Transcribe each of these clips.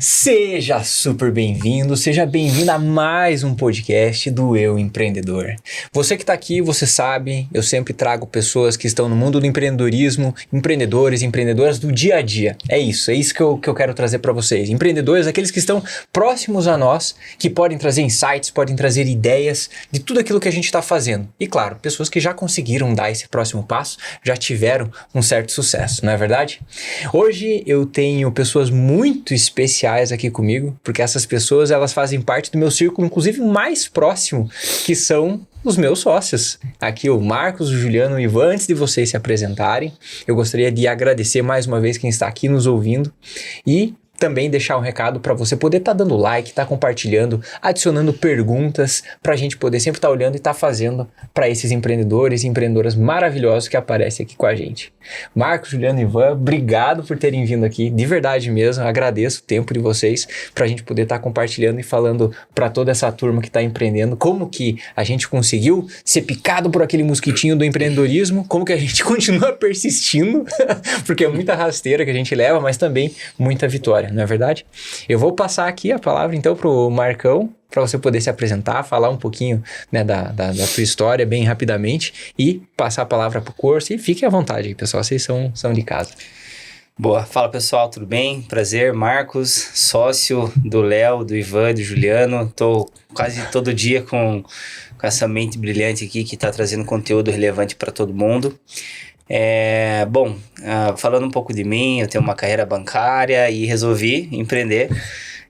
Seja super bem-vindo, seja bem-vinda a mais um podcast do Eu Empreendedor. Você que está aqui, você sabe, eu sempre trago pessoas que estão no mundo do empreendedorismo, empreendedores e empreendedoras do dia a dia. É isso que eu quero trazer para vocês. Empreendedores, aqueles que estão próximos a nós, que podem trazer insights, podem trazer ideias de tudo aquilo que a gente está fazendo. E claro, pessoas que já conseguiram dar esse próximo passo, já tiveram um certo sucesso, não é verdade? Hoje eu tenho pessoas muito especiais aqui comigo, porque essas pessoas elas fazem parte do meu círculo, inclusive mais próximo, que são os meus sócios. Aqui o Marcos, o Juliano e o Ivan. Antes de vocês se apresentarem, eu gostaria de agradecer mais uma vez quem está aqui nos ouvindo e também deixar um recado para você poder estar dando like, estar compartilhando, adicionando perguntas para a gente poder sempre estar olhando e estar fazendo para esses empreendedores e empreendedoras maravilhosos que aparecem aqui com a gente. Marcos, Juliano e Ivan, obrigado por terem vindo aqui, de verdade mesmo, agradeço o tempo de vocês para a gente poder estar compartilhando e falando para toda essa turma que está empreendendo, como que a gente conseguiu ser picado por aquele mosquitinho do empreendedorismo, como que a gente continua persistindo, porque é muita rasteira que a gente leva, mas também muita vitória. Não é verdade? Eu vou passar aqui a palavra então pro Marcão, para você poder se apresentar, falar um pouquinho, né, da sua história bem rapidamente e passar a palavra pro curso. E fiquem à vontade aí, pessoal, vocês são de casa. Boa, fala pessoal, tudo bem? Prazer, Marcos, sócio do Léo, do Ivan, do Juliano. Tô quase todo dia com essa mente brilhante aqui que tá trazendo conteúdo relevante para todo mundo. Falando um pouco de mim, eu tenho uma carreira bancária e resolvi empreender.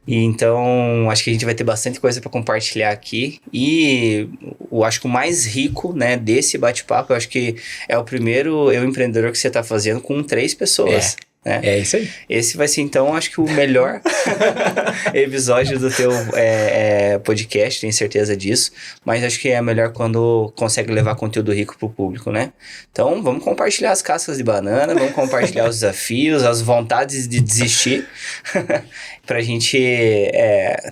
E então, acho que a gente vai ter bastante coisa para compartilhar aqui. E eu acho que o mais rico, né, desse bate-papo, eu acho que é o primeiro Eu Empreendedor que você está fazendo com 3 pessoas. Né? É isso aí. Esse vai ser, então, acho que o melhor episódio do teu podcast, tenho certeza disso. Mas acho que é melhor quando consegue levar conteúdo rico pro público, né? Então, vamos compartilhar as cascas de banana, vamos compartilhar os desafios, as vontades de desistir, pra gente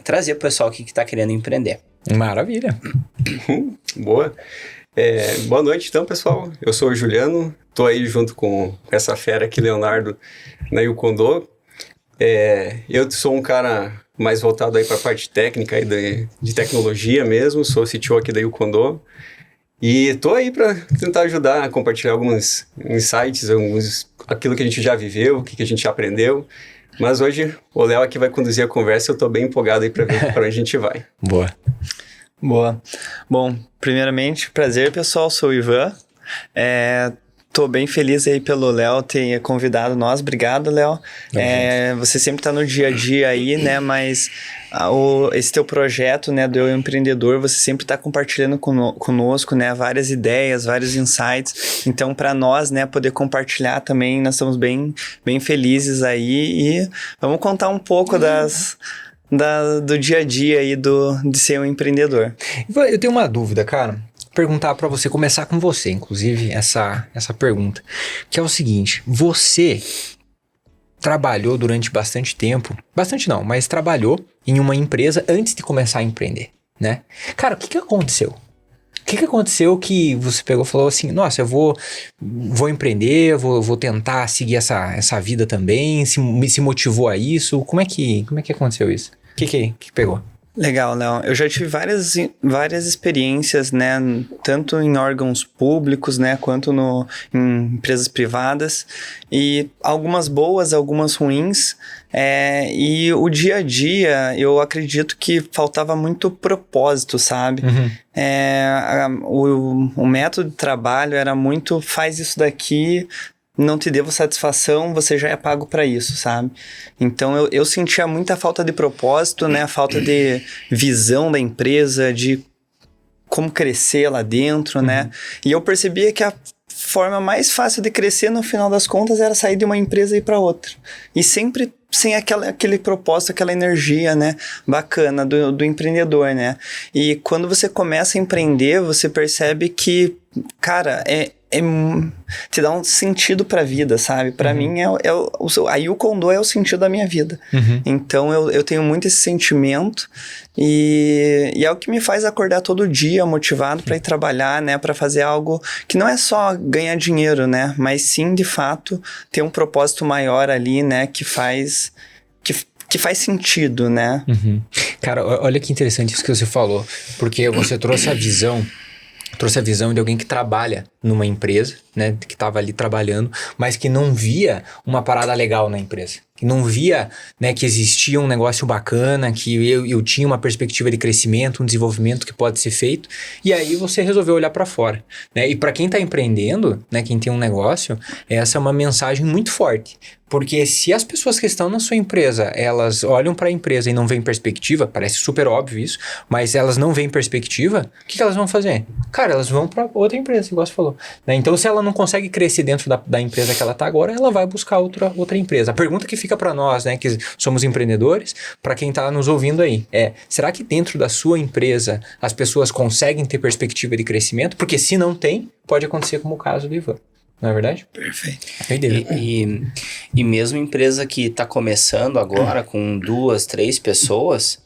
trazer pro pessoal aqui que tá querendo empreender. Maravilha. Boa. Boa noite, então, pessoal. Eu sou o Juliano, tô aí junto com essa fera aqui, Leonardo, na Yukondo. Eu sou um cara mais voltado aí para a parte técnica aí de tecnologia mesmo, sou CTO aqui da Yukondo. E tô aí para tentar ajudar a compartilhar alguns insights, aquilo que a gente já viveu, o que a gente aprendeu. Mas hoje o Léo aqui vai conduzir a conversa, eu tô bem empolgado aí para ver para onde a gente vai. Boa. Bom, primeiramente, prazer pessoal, sou o Ivan. Tô bem feliz aí pelo Léo ter convidado nós, obrigado Léo. Você sempre tá no dia a dia aí, né, mas esse teu projeto, né, do Eu Empreendedor, você sempre tá compartilhando conosco, né, várias ideias, vários insights, então para nós, né, poder compartilhar também, nós estamos bem felizes aí e vamos contar um pouco do dia a dia aí de ser um empreendedor. Eu tenho uma dúvida, cara. Perguntar para você, começar com você, inclusive, essa pergunta. Que é o seguinte, você trabalhou durante bastante tempo, bastante não, mas trabalhou em uma empresa antes de começar a empreender, né? Cara, o que aconteceu? O que aconteceu que você pegou e falou assim, nossa, eu vou empreender, vou tentar seguir essa vida também, se motivou a isso? Como é que aconteceu isso? O que pegou? Legal, Léo. Eu já tive várias experiências, né, tanto em órgãos públicos, né, quanto em empresas privadas, e algumas boas, algumas ruins, e o dia a dia, eu acredito que faltava muito propósito, sabe? O método de trabalho era muito, faz isso daqui, não te devo satisfação, você já é pago para isso, sabe? Então eu sentia muita falta de propósito, né? Falta de visão da empresa, de como crescer lá dentro, né? E eu percebia que a forma mais fácil de crescer, no final das contas, era sair de uma empresa e ir para outra. E sempre sem aquele propósito, aquela energia, né, bacana do empreendedor, né? E quando você começa a empreender, você percebe que, cara, te dá um sentido pra vida, sabe? Pra mim, a Yukondo é o sentido da minha vida. Então, eu tenho muito esse sentimento e é o que me faz acordar todo dia motivado pra ir trabalhar, né? Pra fazer algo que não é só ganhar dinheiro, né? Mas sim, de fato, ter um propósito maior ali, né? Que faz... que faz sentido, né? Cara, olha que interessante isso que você falou, porque você trouxe a visão de alguém que trabalha numa empresa, né, que estava ali trabalhando, mas que não via uma parada legal na empresa, que não via, né, que existia um negócio bacana, que eu tinha uma perspectiva de crescimento, um desenvolvimento que pode ser feito, e aí você resolveu olhar para fora, né? E para quem está empreendendo, né, quem tem um negócio, essa é uma mensagem muito forte. Porque se as pessoas que estão na sua empresa, elas olham para a empresa e não veem perspectiva, parece super óbvio isso, mas elas não veem perspectiva, o que elas vão fazer? Cara, elas vão para outra empresa, igual você falou. Né? Então, se ela não consegue crescer dentro da empresa que ela está agora, ela vai buscar outra empresa. A pergunta que fica para nós, né, que somos empreendedores, para quem está nos ouvindo aí, será que dentro da sua empresa as pessoas conseguem ter perspectiva de crescimento? Porque se não tem, pode acontecer como o caso do Ivan. Não é verdade? Perfeito. E mesmo empresa que está começando agora com 2, 3 pessoas,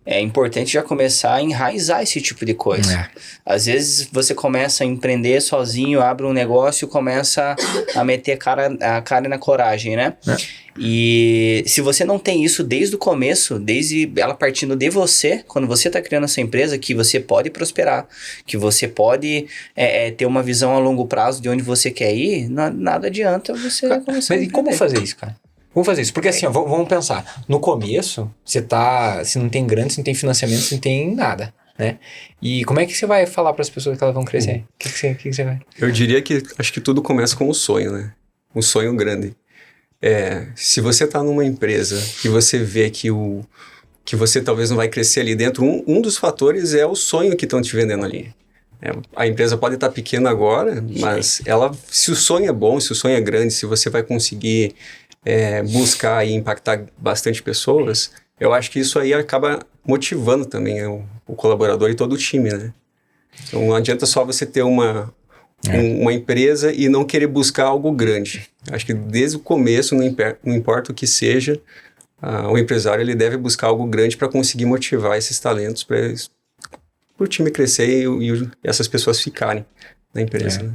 é importante já começar a enraizar esse tipo de coisa. Às vezes você começa a empreender sozinho, abre um negócio e começa a meter a cara na coragem, né? E se você não tem isso desde o começo, desde ela partindo de você, quando você está criando essa empresa, que você pode prosperar, que você pode ter uma visão a longo prazo de onde você quer ir, nada adianta você começar a empreender. Mas e como fazer isso, cara? Vamos fazer isso, porque assim, ó, vamos pensar, no começo, você não tem grana, você não tem financiamento, você não tem nada, né? E como é que você vai falar para as pessoas que elas vão crescer? O que você vai? Eu diria que acho que tudo começa com um sonho, né? Um sonho grande. Se você está numa empresa e você vê que você talvez não vai crescer ali dentro, um dos fatores é o sonho que estão te vendendo ali. A empresa pode estar pequena agora, mas se o sonho é bom, se o sonho é grande, se você vai conseguir buscar e impactar bastante pessoas, eu acho que isso aí acaba motivando também o colaborador e todo o time, né? Então não adianta só você ter uma empresa e não querer buscar algo grande. Acho que desde o começo, não importa o que seja, o empresário ele deve buscar algo grande para conseguir motivar esses talentos para o time crescer e essas pessoas ficarem na empresa. Né?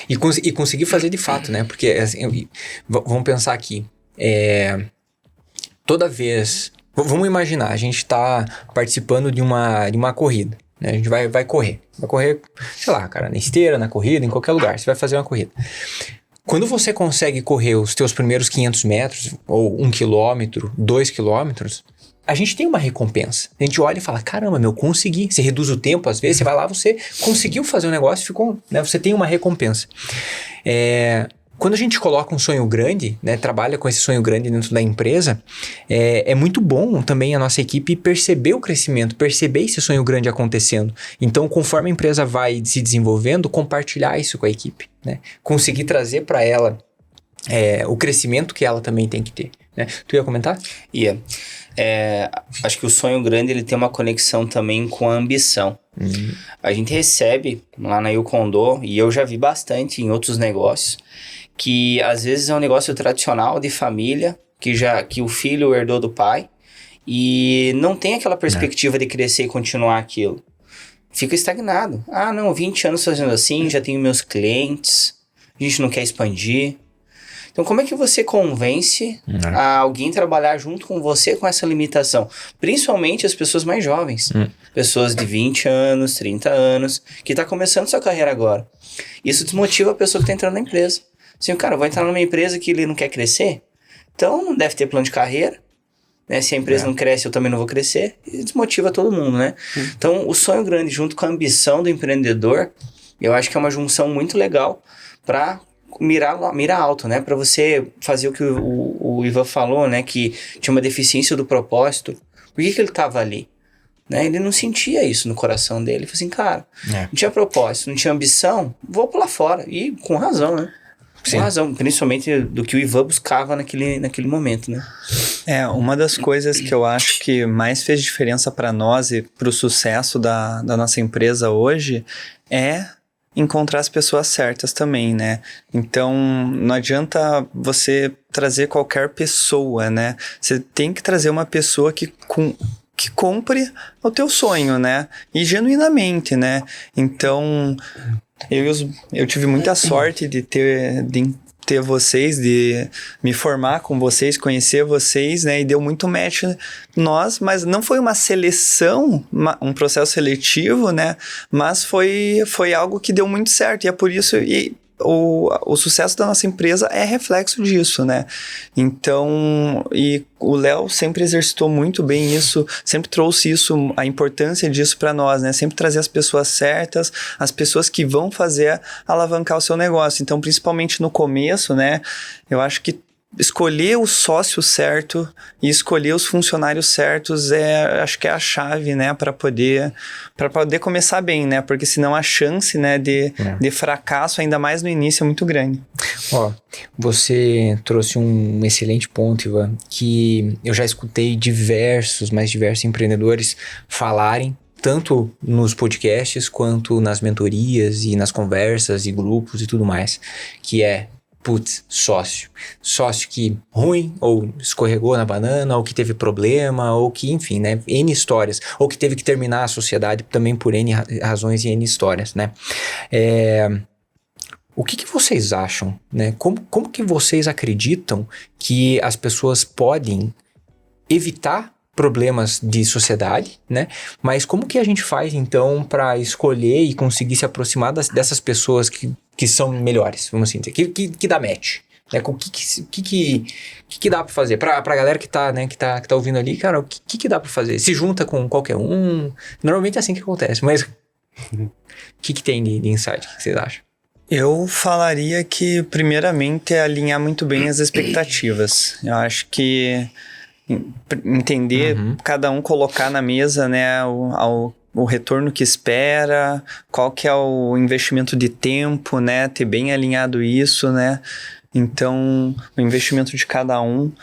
E conseguir fazer de fato, né? Porque, assim, vamos pensar aqui. Toda vez... Vamos imaginar, a gente está participando de uma corrida. Né? A gente vai correr. Vai correr, sei lá, cara, na esteira, na corrida, em qualquer lugar. Você vai fazer uma corrida. Quando você consegue correr os teus primeiros 500 metros, ou 1 quilômetro, 2 quilômetros, a gente tem uma recompensa. A gente olha e fala, caramba, consegui. Você reduz o tempo, às vezes, você vai lá, você conseguiu fazer um negócio, né, você tem uma recompensa. Quando a gente coloca um sonho grande, né, trabalha com esse sonho grande dentro da empresa, é muito bom também a nossa equipe perceber o crescimento, perceber esse sonho grande acontecendo. Então, conforme a empresa vai se desenvolvendo, compartilhar isso com a equipe, né? Conseguir trazer para ela o crescimento que ela também tem que ter. Né? Tu ia comentar? Ia. Acho que o sonho grande ele tem uma conexão também com a ambição. A gente recebe lá na Yukondo, e eu já vi bastante em outros negócios, que às vezes é um negócio tradicional de família, que o filho herdou do pai, e não tem aquela perspectiva de crescer e continuar aquilo. Fica estagnado. 20 anos fazendo assim, já tenho meus clientes, a gente não quer expandir. Então, como é que você convence a alguém trabalhar junto com você com essa limitação? Principalmente as pessoas mais jovens. Pessoas de 20 anos, 30 anos, que estão começando sua carreira agora. Isso desmotiva a pessoa que está entrando na empresa. Assim, cara, vou entrar numa empresa que ele não quer crescer, então não deve ter plano de carreira. Né? Se a empresa não cresce, eu também não vou crescer. E desmotiva todo mundo, né? Então, o sonho grande junto com a ambição do empreendedor, eu acho que é uma junção muito legal para mirar alto, né? Para você fazer o que o Ivan falou, né? Que tinha uma deficiência do propósito. Por que ele estava ali? Né? Ele não sentia isso no coração dele. Ele falou assim, cara, não tinha propósito, não tinha ambição, vou pular fora. E com razão, né? Com razão, principalmente do que o Ivan buscava naquele momento, né? Uma das coisas que eu acho que mais fez diferença para nós e para o sucesso da nossa empresa hoje é encontrar as pessoas certas também, né? Então, não adianta você trazer qualquer pessoa, né? Você tem que trazer uma pessoa que compre o teu sonho, né? E genuinamente, né? Então, eu tive muita sorte de ter ter vocês, de me formar com vocês, conhecer vocês, né? E deu muito match nós, mas não foi uma seleção, um processo seletivo, né? Mas foi algo que deu muito certo. E é por isso... O sucesso da nossa empresa é reflexo disso, né? Então, e o Léo sempre exercitou muito bem isso, sempre trouxe isso, a importância disso para nós, né? Sempre trazer as pessoas certas, as pessoas que vão fazer alavancar o seu negócio. Então, principalmente no começo, né? Eu acho que escolher o sócio certo e escolher os funcionários certos acho que é a chave, né, para poder começar bem, né, porque senão a chance, né, de fracasso, ainda mais no início, é muito grande. Ó, você trouxe um excelente ponto, Ivan, que eu já escutei diversos empreendedores falarem, tanto nos podcasts quanto nas mentorias e nas conversas e grupos e tudo mais, que é putz, sócio que ruim, ou escorregou na banana, ou que teve problema, ou que, enfim, né, N histórias, ou que teve que terminar a sociedade também por N razões e N histórias, né. O que vocês acham, né, como que vocês acreditam que as pessoas podem evitar problemas de sociedade, né? Mas como que a gente faz, então, para escolher e conseguir se aproximar dessas pessoas que são melhores, vamos assim dizer, que dá match, né? O que dá para fazer? Pra galera que tá, né, que tá ouvindo ali, cara, o que dá para fazer? Se junta com qualquer um? Normalmente é assim que acontece, mas o que tem de insight? O que vocês acham? Eu falaria que, primeiramente, é alinhar muito bem as expectativas. Eu acho que entender, cada um colocar na mesa, né, o retorno que espera, qual que é o investimento de tempo, né, ter bem alinhado isso, né, então o investimento de cada um,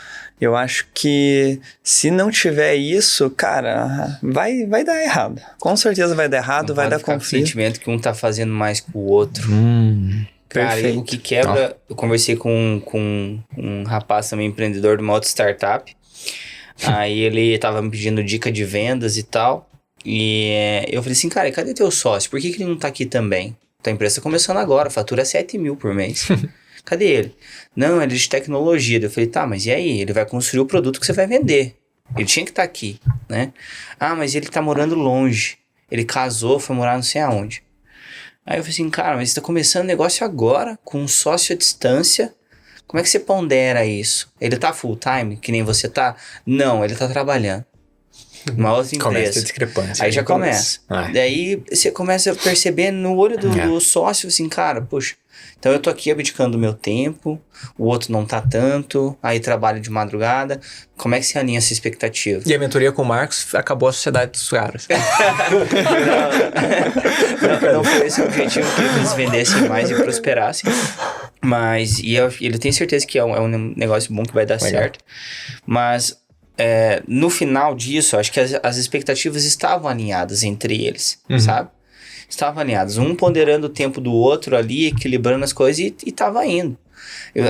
eu acho que se não tiver isso, cara, vai dar errado, com certeza vai dar errado, vai dar conflito. O sentimento que um tá fazendo mais que o outro. Cara, Perfeito. o que quebra, eu conversei com um rapaz também empreendedor de uma outra startup. Aí ele tava me pedindo dica de vendas e tal. E eu falei assim, cara, cadê teu sócio? Por que ele não tá aqui também? Tua empresa tá começando agora, fatura 7 mil por mês. Cadê ele? Não, ele é de tecnologia. Eu falei, tá, mas e aí? Ele vai construir o produto que você vai vender. Ele tinha que estar aqui, né? Ah, mas ele tá morando longe. Ele casou, foi morar não sei aonde. Aí eu falei assim, cara, mas você tá começando negócio agora, com um sócio à distância. Como é que você pondera isso? Ele tá full time, que nem você tá? Não, ele tá trabalhando. Uma outra empresa. Começa a discrepância. Aí já começa. Daí você começa a perceber no olho do sócio, assim, cara, poxa, então eu tô aqui abdicando do meu tempo, o outro não tá tanto, aí trabalho de madrugada. Como é que você alinha essa expectativa? E a mentoria com o Marcos acabou a sociedade dos caras. Não foi esse o objetivo, que eles vendessem mais e prosperassem. Mas, ele tem certeza que é um negócio bom que vai dar certo. Mas, no final disso, acho que as expectativas estavam alinhadas entre eles, sabe? Estavam alinhadas. Um ponderando o tempo do outro ali, equilibrando as coisas e tava indo.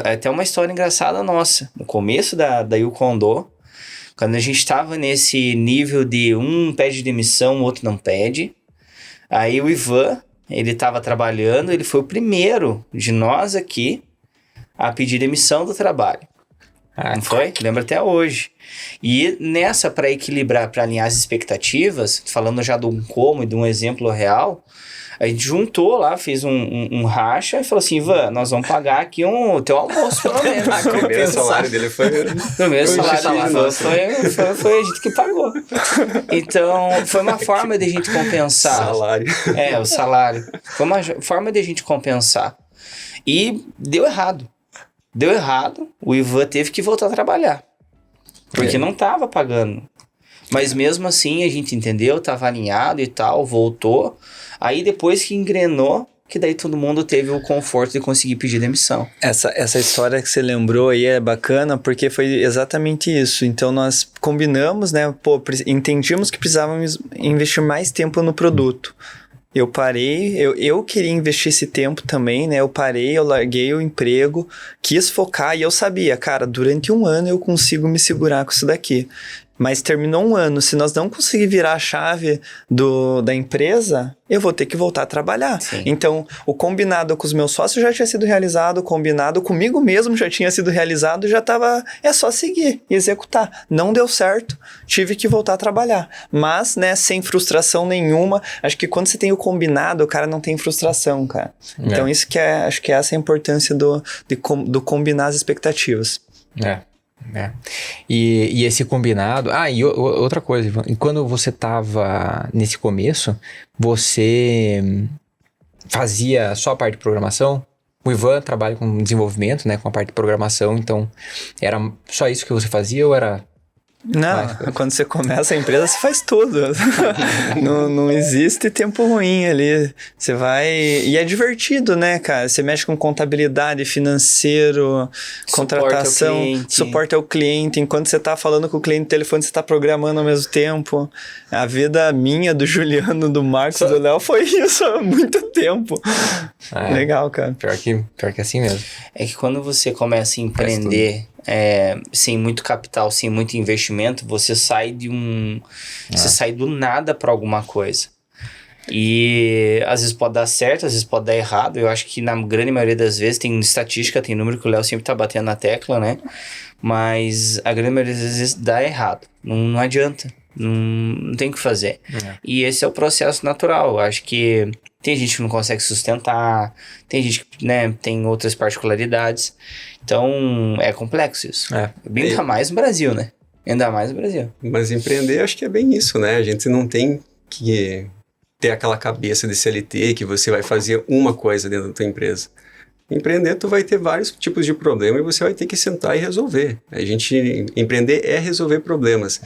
Até uma história engraçada nossa. No começo da Yukondo, quando a gente tava nesse nível de um pede demissão, o outro não pede. Aí o Ivan, ele tava trabalhando, ele foi o primeiro de nós aqui a pedir demissão do trabalho. Não foi? Lembro até hoje. E nessa, para equilibrar, para alinhar as expectativas, falando já de um como e de um exemplo real, a gente juntou lá, fez um racha e falou assim, Ivan, nós vamos pagar aqui o teu almoço, pelo menos. O primeiro salário dele foi... O primeiro salário dele foi a gente que pagou. Então, foi uma forma de a gente compensar. Salário. O salário. Foi uma forma de a gente compensar. E deu errado. Deu errado, o Ivan teve que voltar a trabalhar. Porque não tava pagando. Mas mesmo assim, a gente entendeu, tava alinhado e tal, voltou. Aí depois que engrenou, que daí todo mundo teve o conforto de conseguir pedir demissão. Essa história que você lembrou aí é bacana, porque foi exatamente isso. Então nós combinamos, né? Entendíamos que precisávamos investir mais tempo no produto. Eu parei, eu queria investir esse tempo também, né? Eu parei, eu larguei o emprego, quis focar e eu sabia, cara, durante um ano eu consigo me segurar com isso daqui. Mas terminou um ano, se nós não conseguir virar a chave da empresa, eu vou ter que voltar a trabalhar. Sim. Então, o combinado com os meus sócios já tinha sido realizado, o combinado comigo mesmo já tinha sido realizado, já estava... É só seguir e executar. Não deu certo, tive que voltar a trabalhar. Mas, né, sem frustração nenhuma. Acho que quando você tem o combinado, o cara não tem frustração, cara. Então, isso que acho que essa é a importância do combinar as expectativas. E esse combinado... e outra coisa, Ivan, e quando você estava nesse começo, você fazia só a parte de programação? O Ivan trabalha com desenvolvimento, né, com a parte de programação, então era só isso que você fazia ou era... Não, quando você começa a empresa, você faz tudo. não existe tempo ruim ali. Você vai... E é divertido, né, cara? Você mexe com contabilidade, financeiro, contratação, suporte ao cliente. Enquanto você tá falando com o cliente no telefone, você tá programando ao mesmo tempo. A vida minha, do Juliano, do Marcos, do Léo, foi isso há muito tempo. Legal, cara. Pior que é assim mesmo. É que quando você começa a empreender... sem muito capital, sem muito investimento, você sai você sai do nada para alguma coisa. E às vezes pode dar certo, às vezes pode dar errado. Eu acho que na grande maioria das vezes tem estatística, tem número que o Léo sempre tá batendo na tecla, né? Mas a grande maioria das vezes dá errado. Não adianta. Não tem o que fazer. E esse é o processo natural. Eu acho que tem gente que não consegue sustentar, tem gente que, né, tem outras particularidades. Então, é complexo isso. Ainda mais no Brasil, né? Ainda mais no Brasil. Mas empreender, acho que é bem isso, né? A gente não tem que ter aquela cabeça de CLT que você vai fazer uma coisa dentro da tua empresa. Empreender, tu vai ter vários tipos de problema e você vai ter que sentar e resolver. Empreender é resolver problemas.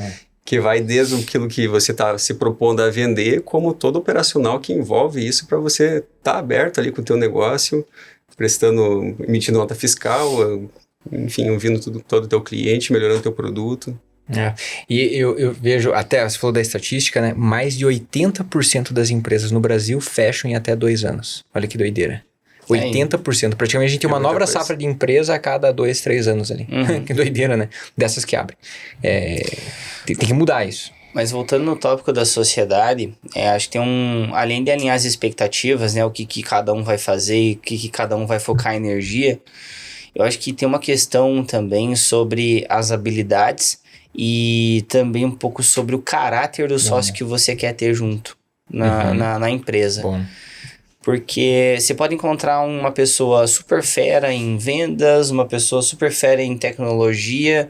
Que vai desde aquilo que você está se propondo a vender, como todo operacional que envolve isso para você estar aberto ali com o teu negócio, emitindo nota fiscal, enfim, ouvindo todo o teu cliente, melhorando o teu produto. E eu vejo, até você falou da estatística, né? Mais de 80% das empresas no Brasil fecham em até 2 anos. Olha que doideira. 80%. Praticamente a gente tem uma nova safra de empresa a cada 2, 3 anos ali. Que doideira, né? Dessas que abrem. Tem que mudar isso. Mas voltando no tópico da sociedade, acho que tem além de alinhar as expectativas, né? O que cada um vai fazer e o que cada um vai focar a energia, eu acho que tem uma questão também sobre as habilidades e também um pouco sobre o caráter do sócio que você quer ter junto na empresa. Bom. Porque você pode encontrar uma pessoa super fera em vendas, uma pessoa super fera em tecnologia,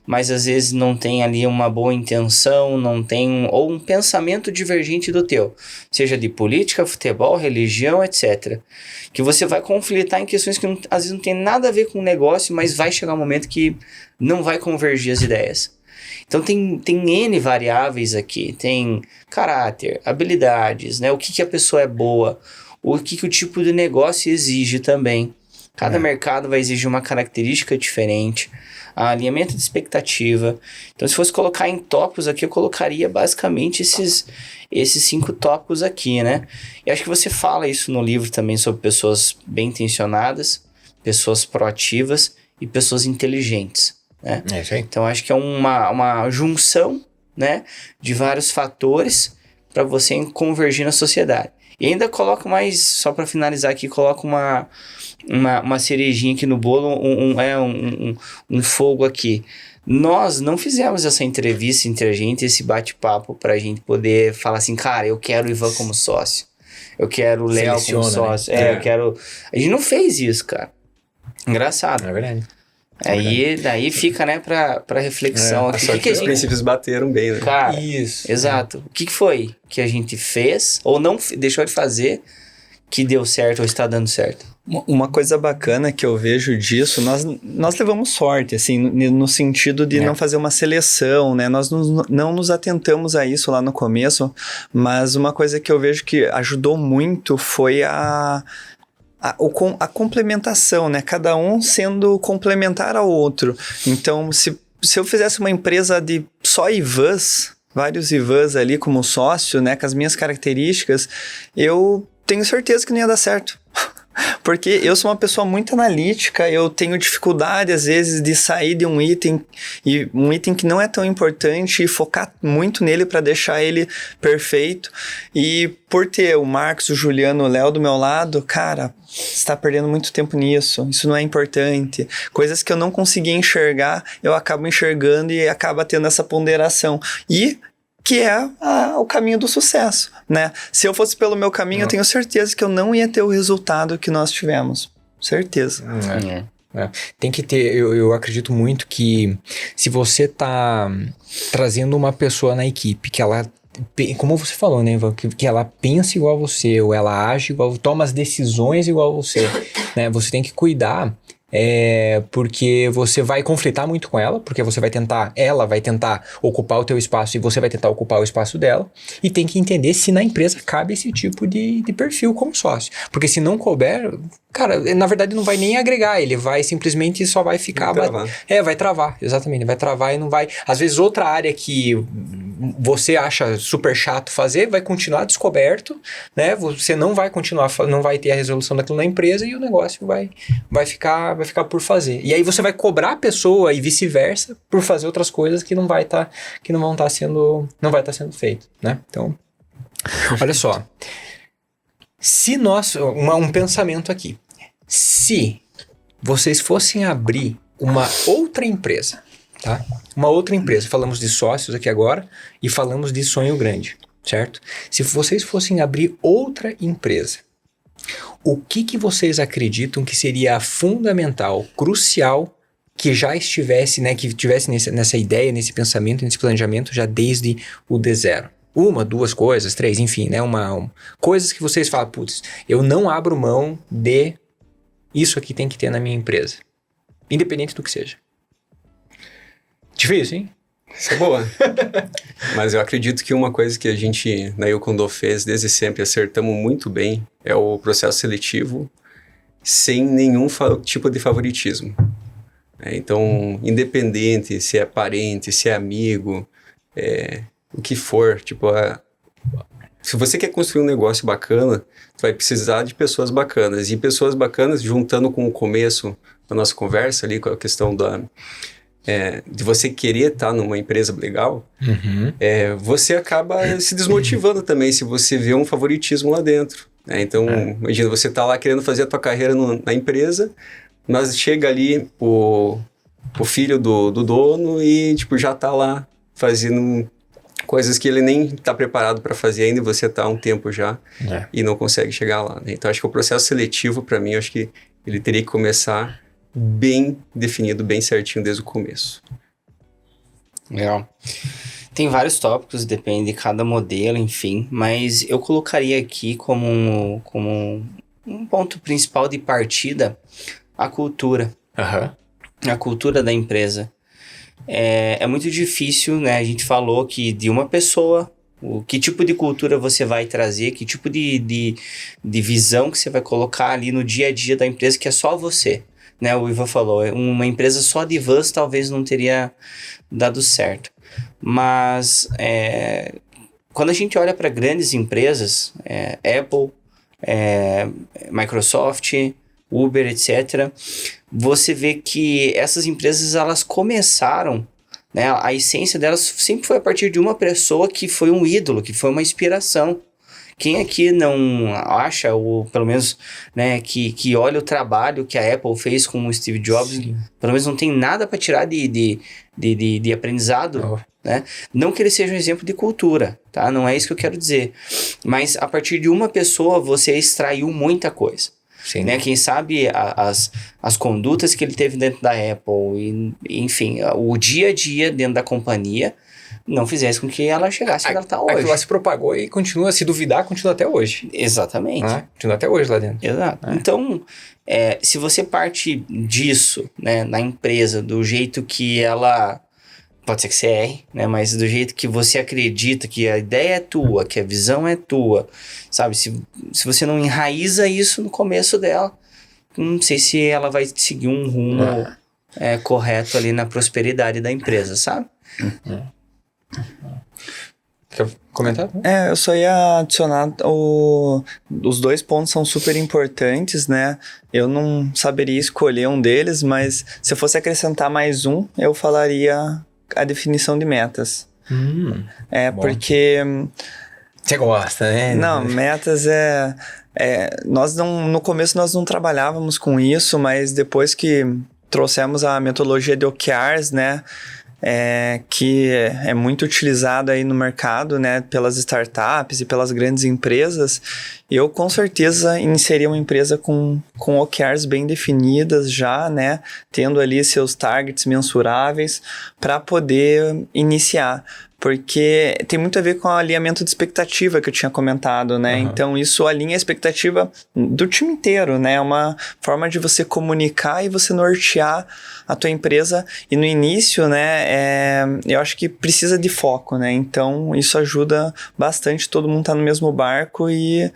mas às vezes não tem ali uma boa intenção, não tem ou um pensamento divergente do teu, seja de política, futebol, religião, etc. Que você vai conflitar em questões que às vezes não tem nada a ver com o negócio, mas vai chegar um momento que não vai convergir as ideias. Então tem N variáveis aqui, tem caráter, habilidades, né? O que a pessoa é boa, o que o tipo de negócio exige também. Cada mercado vai exigir uma característica diferente, alinhamento de expectativa. Então, se fosse colocar em tópicos aqui, eu colocaria basicamente esses 5 tópicos aqui, né? E acho que você fala isso no livro também sobre pessoas bem intencionadas, pessoas proativas e pessoas inteligentes, né? Isso aí. Então, acho que é uma junção, né, de vários fatores para você convergir na sociedade. E ainda coloca mais, só para finalizar aqui, coloca uma cerejinha aqui no bolo, um fogo aqui. Nós não fizemos essa entrevista entre a gente, esse bate-papo pra gente poder falar assim, cara, eu quero o Ivan como sócio, eu quero o Léo como sócio, eu quero... A gente não fez isso, cara. Engraçado. É verdade. Daí fica, né, pra reflexão. Só que os princípios bateram bem, né? Cara, isso. Exato. O que foi que a gente fez ou não deixou de fazer que deu certo ou está dando certo? Uma coisa bacana que eu vejo disso, nós levamos sorte, assim, no sentido de não fazer uma seleção, né? Nós não nos atentamos a isso lá no começo, mas uma coisa que eu vejo que ajudou muito foi a complementação, né? Cada um sendo complementar ao outro. Então, se eu fizesse uma empresa de só Ivans, vários Ivans ali como sócio, né? Com as minhas características, eu tenho certeza que não ia dar certo. Porque eu sou uma pessoa muito analítica, eu tenho dificuldade, às vezes, de sair de um item, e um item que não é tão importante, e focar muito nele para deixar ele perfeito. E por ter o Marcos, o Juliano, o Léo do meu lado, cara, você está perdendo muito tempo nisso, isso não é importante. Coisas que eu não conseguia enxergar, eu acabo enxergando e acaba tendo essa ponderação. E que é o caminho do sucesso, né? Se eu fosse pelo meu caminho, eu tenho certeza que eu não ia ter o resultado que nós tivemos. Certeza. Tem que ter, eu acredito muito que se você tá trazendo uma pessoa na equipe, que ela, como você falou, né, Ivan, que ela pensa igual a você, ou ela age igual, toma as decisões igual a você, né? Você tem que cuidar. Porque você vai conflitar muito com ela, porque ela vai tentar ocupar o teu espaço e você vai tentar ocupar o espaço dela, e tem que entender se na empresa cabe esse tipo de perfil como sócio, porque se não couber, cara, na verdade não vai nem agregar, ele vai simplesmente só vai ficar... Vai travar, exatamente, vai travar e não vai... Às vezes outra área que você acha super chato fazer, vai continuar descoberto, né? Você não vai continuar, não vai ter a resolução daquilo na empresa e o negócio vai ficar por fazer. E aí você vai cobrar a pessoa e vice-versa por fazer outras coisas que não vai estar sendo feito, né? Então, olha só. Se nós... Um pensamento aqui. Se vocês fossem abrir uma outra empresa, tá? Uma outra empresa. Falamos de sócios aqui agora e falamos de sonho grande, certo? Se vocês fossem abrir outra empresa, o que vocês acreditam que seria fundamental, crucial, que já estivesse, né, que tivesse nessa ideia, nesse pensamento, nesse planejamento já desde o D0? 1, 2 coisas, 3, enfim, né? Coisas que vocês falam, putz, eu não abro mão de isso aqui tem que ter na minha empresa. Independente do que seja. Difícil, hein? Isso é boa. Mas eu acredito que uma coisa que a gente, na Yukondo, fez desde sempre, acertamos muito bem, é o processo seletivo sem nenhum tipo de favoritismo. Então, independente se é parente, se é amigo, o que for, tipo, se você quer construir um negócio bacana, tu vai precisar de pessoas bacanas. E pessoas bacanas, juntando com o começo da nossa conversa ali, com a questão de você querer estar numa empresa legal, você acaba se desmotivando também se você vê um favoritismo lá dentro. Então, imagina, você tá lá querendo fazer a tua carreira na empresa, mas chega ali o filho do dono e tipo, já tá lá fazendo coisas que ele nem tá preparado para fazer ainda, e você tá há um tempo já e não consegue chegar lá, né? Então, acho que o processo seletivo, para mim, acho que ele teria que começar bem definido, bem certinho desde o começo. Legal. Tem vários tópicos, depende de cada modelo, enfim, mas eu colocaria aqui como um ponto principal de partida a cultura. A cultura da empresa. É muito difícil, né? A gente falou que de uma pessoa, que tipo de cultura você vai trazer, que tipo de visão que você vai colocar ali no dia a dia da empresa, que é só você. Né, o Ivan falou, uma empresa só de vans talvez não teria dado certo. Mas quando a gente olha para grandes empresas, Apple, Microsoft, Uber, etc., você vê que essas empresas, elas começaram, né, a essência delas sempre foi a partir de uma pessoa que foi um ídolo, que foi uma inspiração. Quem aqui não acha, ou pelo menos, né, que olha o trabalho que a Apple fez com o Steve Jobs, pelo menos não tem nada para tirar de aprendizado, né? Não que ele seja um exemplo de cultura, tá? Não é isso que eu quero dizer. Mas a partir de uma pessoa você extraiu muita coisa. Sim. Né? Quem sabe as condutas que ele teve dentro da Apple, enfim, o dia a dia dentro da companhia, não fizesse com que ela chegasse onde ela está hoje. Aquilo lá se propagou e continua, se duvidar, continua até hoje. Exatamente. Continua até hoje lá dentro. Exato. Então, se você parte disso, né, na empresa, do jeito que ela... Pode ser que você erre, né? Mas do jeito que você acredita que a ideia é tua, que a visão é tua, sabe? Se você não enraiza isso no começo dela, não sei se ela vai seguir um rumo correto ali na prosperidade da empresa, sabe? comentar? Eu só ia adicionar os 2 pontos são super importantes, né? Eu não saberia escolher um deles, mas se eu fosse acrescentar mais um, eu falaria a definição de metas. Bom. Porque... Você gosta, né? Não, metas no começo nós não trabalhávamos com isso, mas depois que trouxemos a metodologia de OKRs, né? Que é muito utilizada aí no mercado, né, pelas startups e pelas grandes empresas, eu com certeza inseria uma empresa com OKRs bem definidas já, né, tendo ali seus targets mensuráveis para poder iniciar. Porque tem muito a ver com o alinhamento de expectativa que eu tinha comentado, né? Então, isso alinha a expectativa do time inteiro, né? É uma forma de você comunicar e você nortear a tua empresa. E no início, né? Eu acho que precisa de foco, né? Então, isso ajuda bastante todo mundo estar no mesmo barco e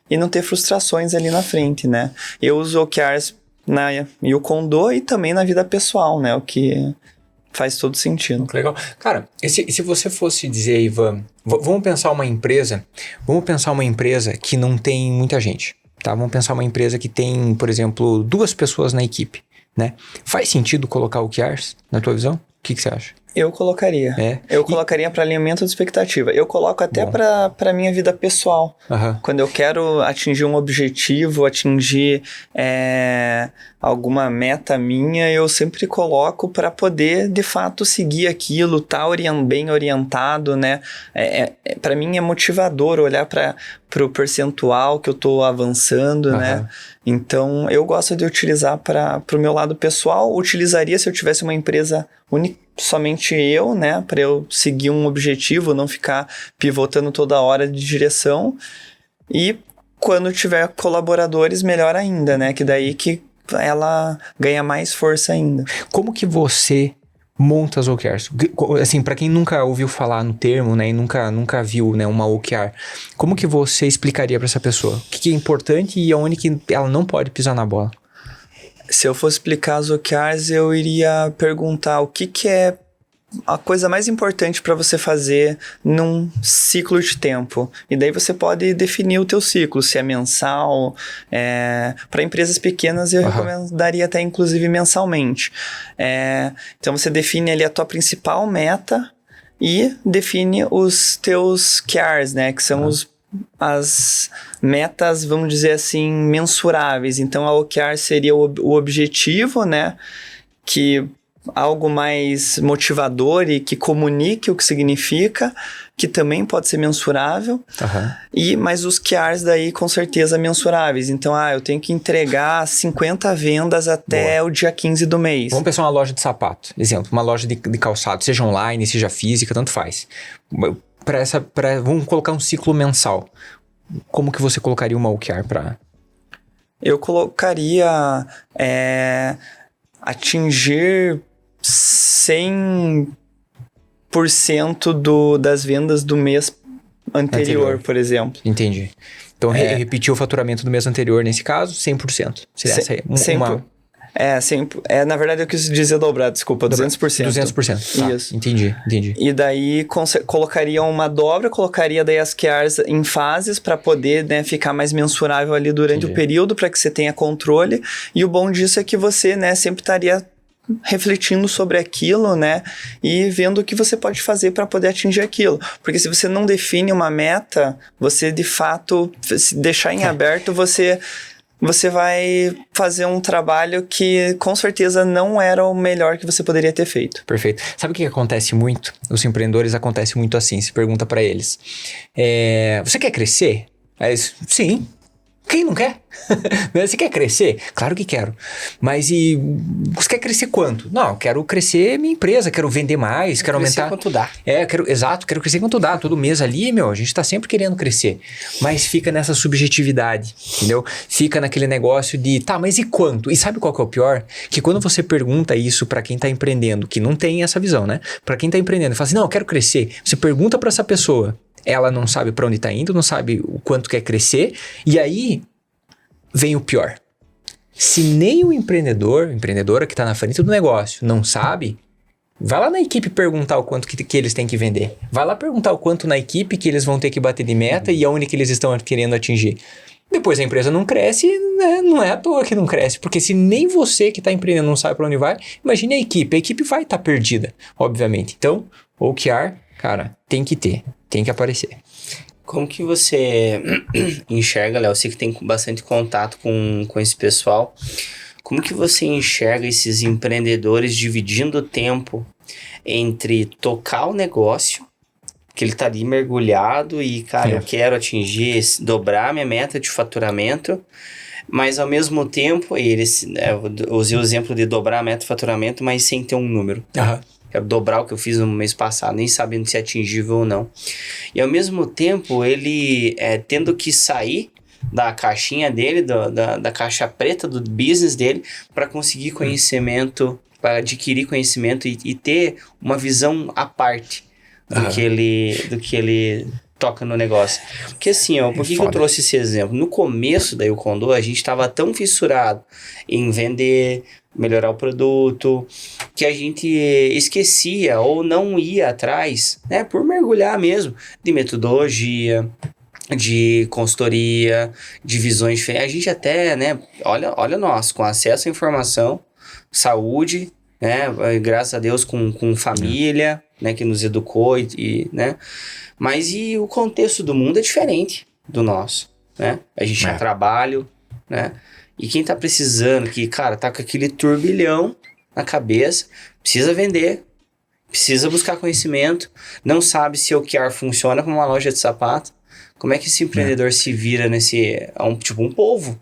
não ter frustrações ali na frente, né? Eu uso OKRs na Yukondo e também na vida pessoal, né? O que... faz todo sentido. Legal. Cara, se você fosse dizer, Ivan, vamos pensar uma empresa que não tem muita gente, tá? Vamos pensar uma empresa que tem, por exemplo, 2 pessoas na equipe, né? Faz sentido colocar OKRs na tua visão? O que você acha? Eu colocaria. Colocaria para alinhamento de expectativa. Eu coloco até para minha vida pessoal. Quando eu quero atingir um objetivo, atingir alguma meta minha, eu sempre coloco para poder, de fato, seguir aquilo, tá bem orientado, né? Para mim é motivador olhar para o percentual que eu estou avançando, né? Então, eu gosto de utilizar para o meu lado pessoal. Utilizaria se eu tivesse uma empresa somente eu, né? Para eu seguir um objetivo, não ficar pivotando toda hora de direção. E quando tiver colaboradores, melhor ainda, né? Que daí que ela ganha mais força ainda. Como que você monta as OKRs? Assim, para quem nunca ouviu falar no termo, né, e nunca viu, né, uma OKR, como que você explicaria para essa pessoa? O que é importante e aonde que ela não pode pisar na bola? Se eu fosse explicar as OKRs, eu iria perguntar o que é a coisa mais importante para você fazer num ciclo de tempo. E daí você pode definir o teu ciclo, se é mensal. Para empresas pequenas eu recomendaria até inclusive mensalmente. Então você define ali a tua principal meta e define os teus KRs, né? Que são as metas, vamos dizer assim, mensuráveis. Então a OKR seria o objetivo, né? Que algo mais motivador e que comunique o que significa, que também pode ser mensurável, mas os KRs daí com certeza mensuráveis. Então, eu tenho que entregar 50 vendas até o dia 15 do mês. Vamos pensar uma loja de sapato, exemplo, uma loja de calçado, seja online, seja física, tanto faz. Vamos colocar um ciclo mensal. Como que você colocaria uma OKR para... Eu colocaria atingir 100% das vendas do mês anterior, por exemplo. Entendi. Então, repetir o faturamento do mês anterior, nesse caso, 100%. Seria na verdade, eu quis dizer dobrar, desculpa, 200%. 200%. Tá, isso. Entendi. E daí, colocaria uma dobra, colocaria daí as QRs em fases para poder, né, ficar mais mensurável ali durante o período, para que você tenha controle. E o bom disso é que você, né, sempre estaria refletindo sobre aquilo, né, e vendo o que você pode fazer para poder atingir aquilo. Porque se você não define uma meta, você de fato, se deixar em aberto, você vai fazer um trabalho que com certeza não era o melhor que você poderia ter feito. Perfeito. Sabe o que acontece muito? Os empreendedores acontece muito assim, se pergunta para eles. Você quer crescer? Aí eles, sim. Quem não quer? Você quer crescer? Claro que quero. Mas você quer crescer quanto? Não, eu quero crescer minha empresa, quero vender mais, quero aumentar... Crescer quanto dá. Quero crescer quanto dá. Todo mês ali, a gente tá sempre querendo crescer. Mas fica nessa subjetividade, entendeu? Fica naquele negócio de, mas e quanto? E sabe qual que é o pior? Que quando você pergunta isso pra quem tá empreendendo, que não tem essa visão, né? Pra quem tá empreendendo, fala assim, não, eu quero crescer. Você pergunta pra essa pessoa, ela não sabe pra onde tá indo, não sabe o quanto quer crescer, e aí vem o pior. Se nem o empreendedora que tá na frente do negócio não sabe, Vai lá na equipe perguntar o quanto que eles têm que vender. Vai lá perguntar o quanto na equipe que eles vão ter que bater de meta e aonde que eles estão querendo atingir. Depois a empresa não cresce, né? Não é à toa que não cresce. Porque se nem você que está empreendendo não sabe para onde vai, imagine a equipe vai estar perdida, obviamente. Então, OKR, cara, tem que ter, tem que aparecer. Como que você enxerga, Léo? Você que tem bastante contato com esse pessoal. Como que você enxerga esses empreendedores dividindo o tempo entre tocar o negócio, que ele tá ali mergulhado e, cara, eu quero atingir, dobrar minha meta de faturamento, mas ao mesmo tempo, eu usei o exemplo de dobrar a meta de faturamento, mas sem ter um número. Quero dobrar o que eu fiz no mês passado, nem sabendo se é atingível ou não. E ao mesmo tempo, ele tendo que sair da caixinha dele, da caixa preta do business dele, para conseguir conhecimento, para adquirir conhecimento e ter uma visão à parte do que ele toca no negócio. Porque assim, por que eu trouxe esse exemplo? No começo da YouCondo, a gente estava tão fissurado em vender, melhorar o produto, que a gente esquecia ou não ia atrás, né, por mergulhar mesmo, de metodologia, de consultoria, de visões diferentes. A gente até, né, olha nós, com acesso à informação, saúde, né, graças a Deus com família, né, que nos educou né, mas e o contexto do mundo é diferente do nosso, né, a gente tinha trabalho, né, e quem tá precisando, que, cara, tá com aquele turbilhão na cabeça, precisa vender, precisa buscar conhecimento, não sabe se o OKR funciona como uma loja de sapato. Como é que esse empreendedor se vira nesse... um polvo?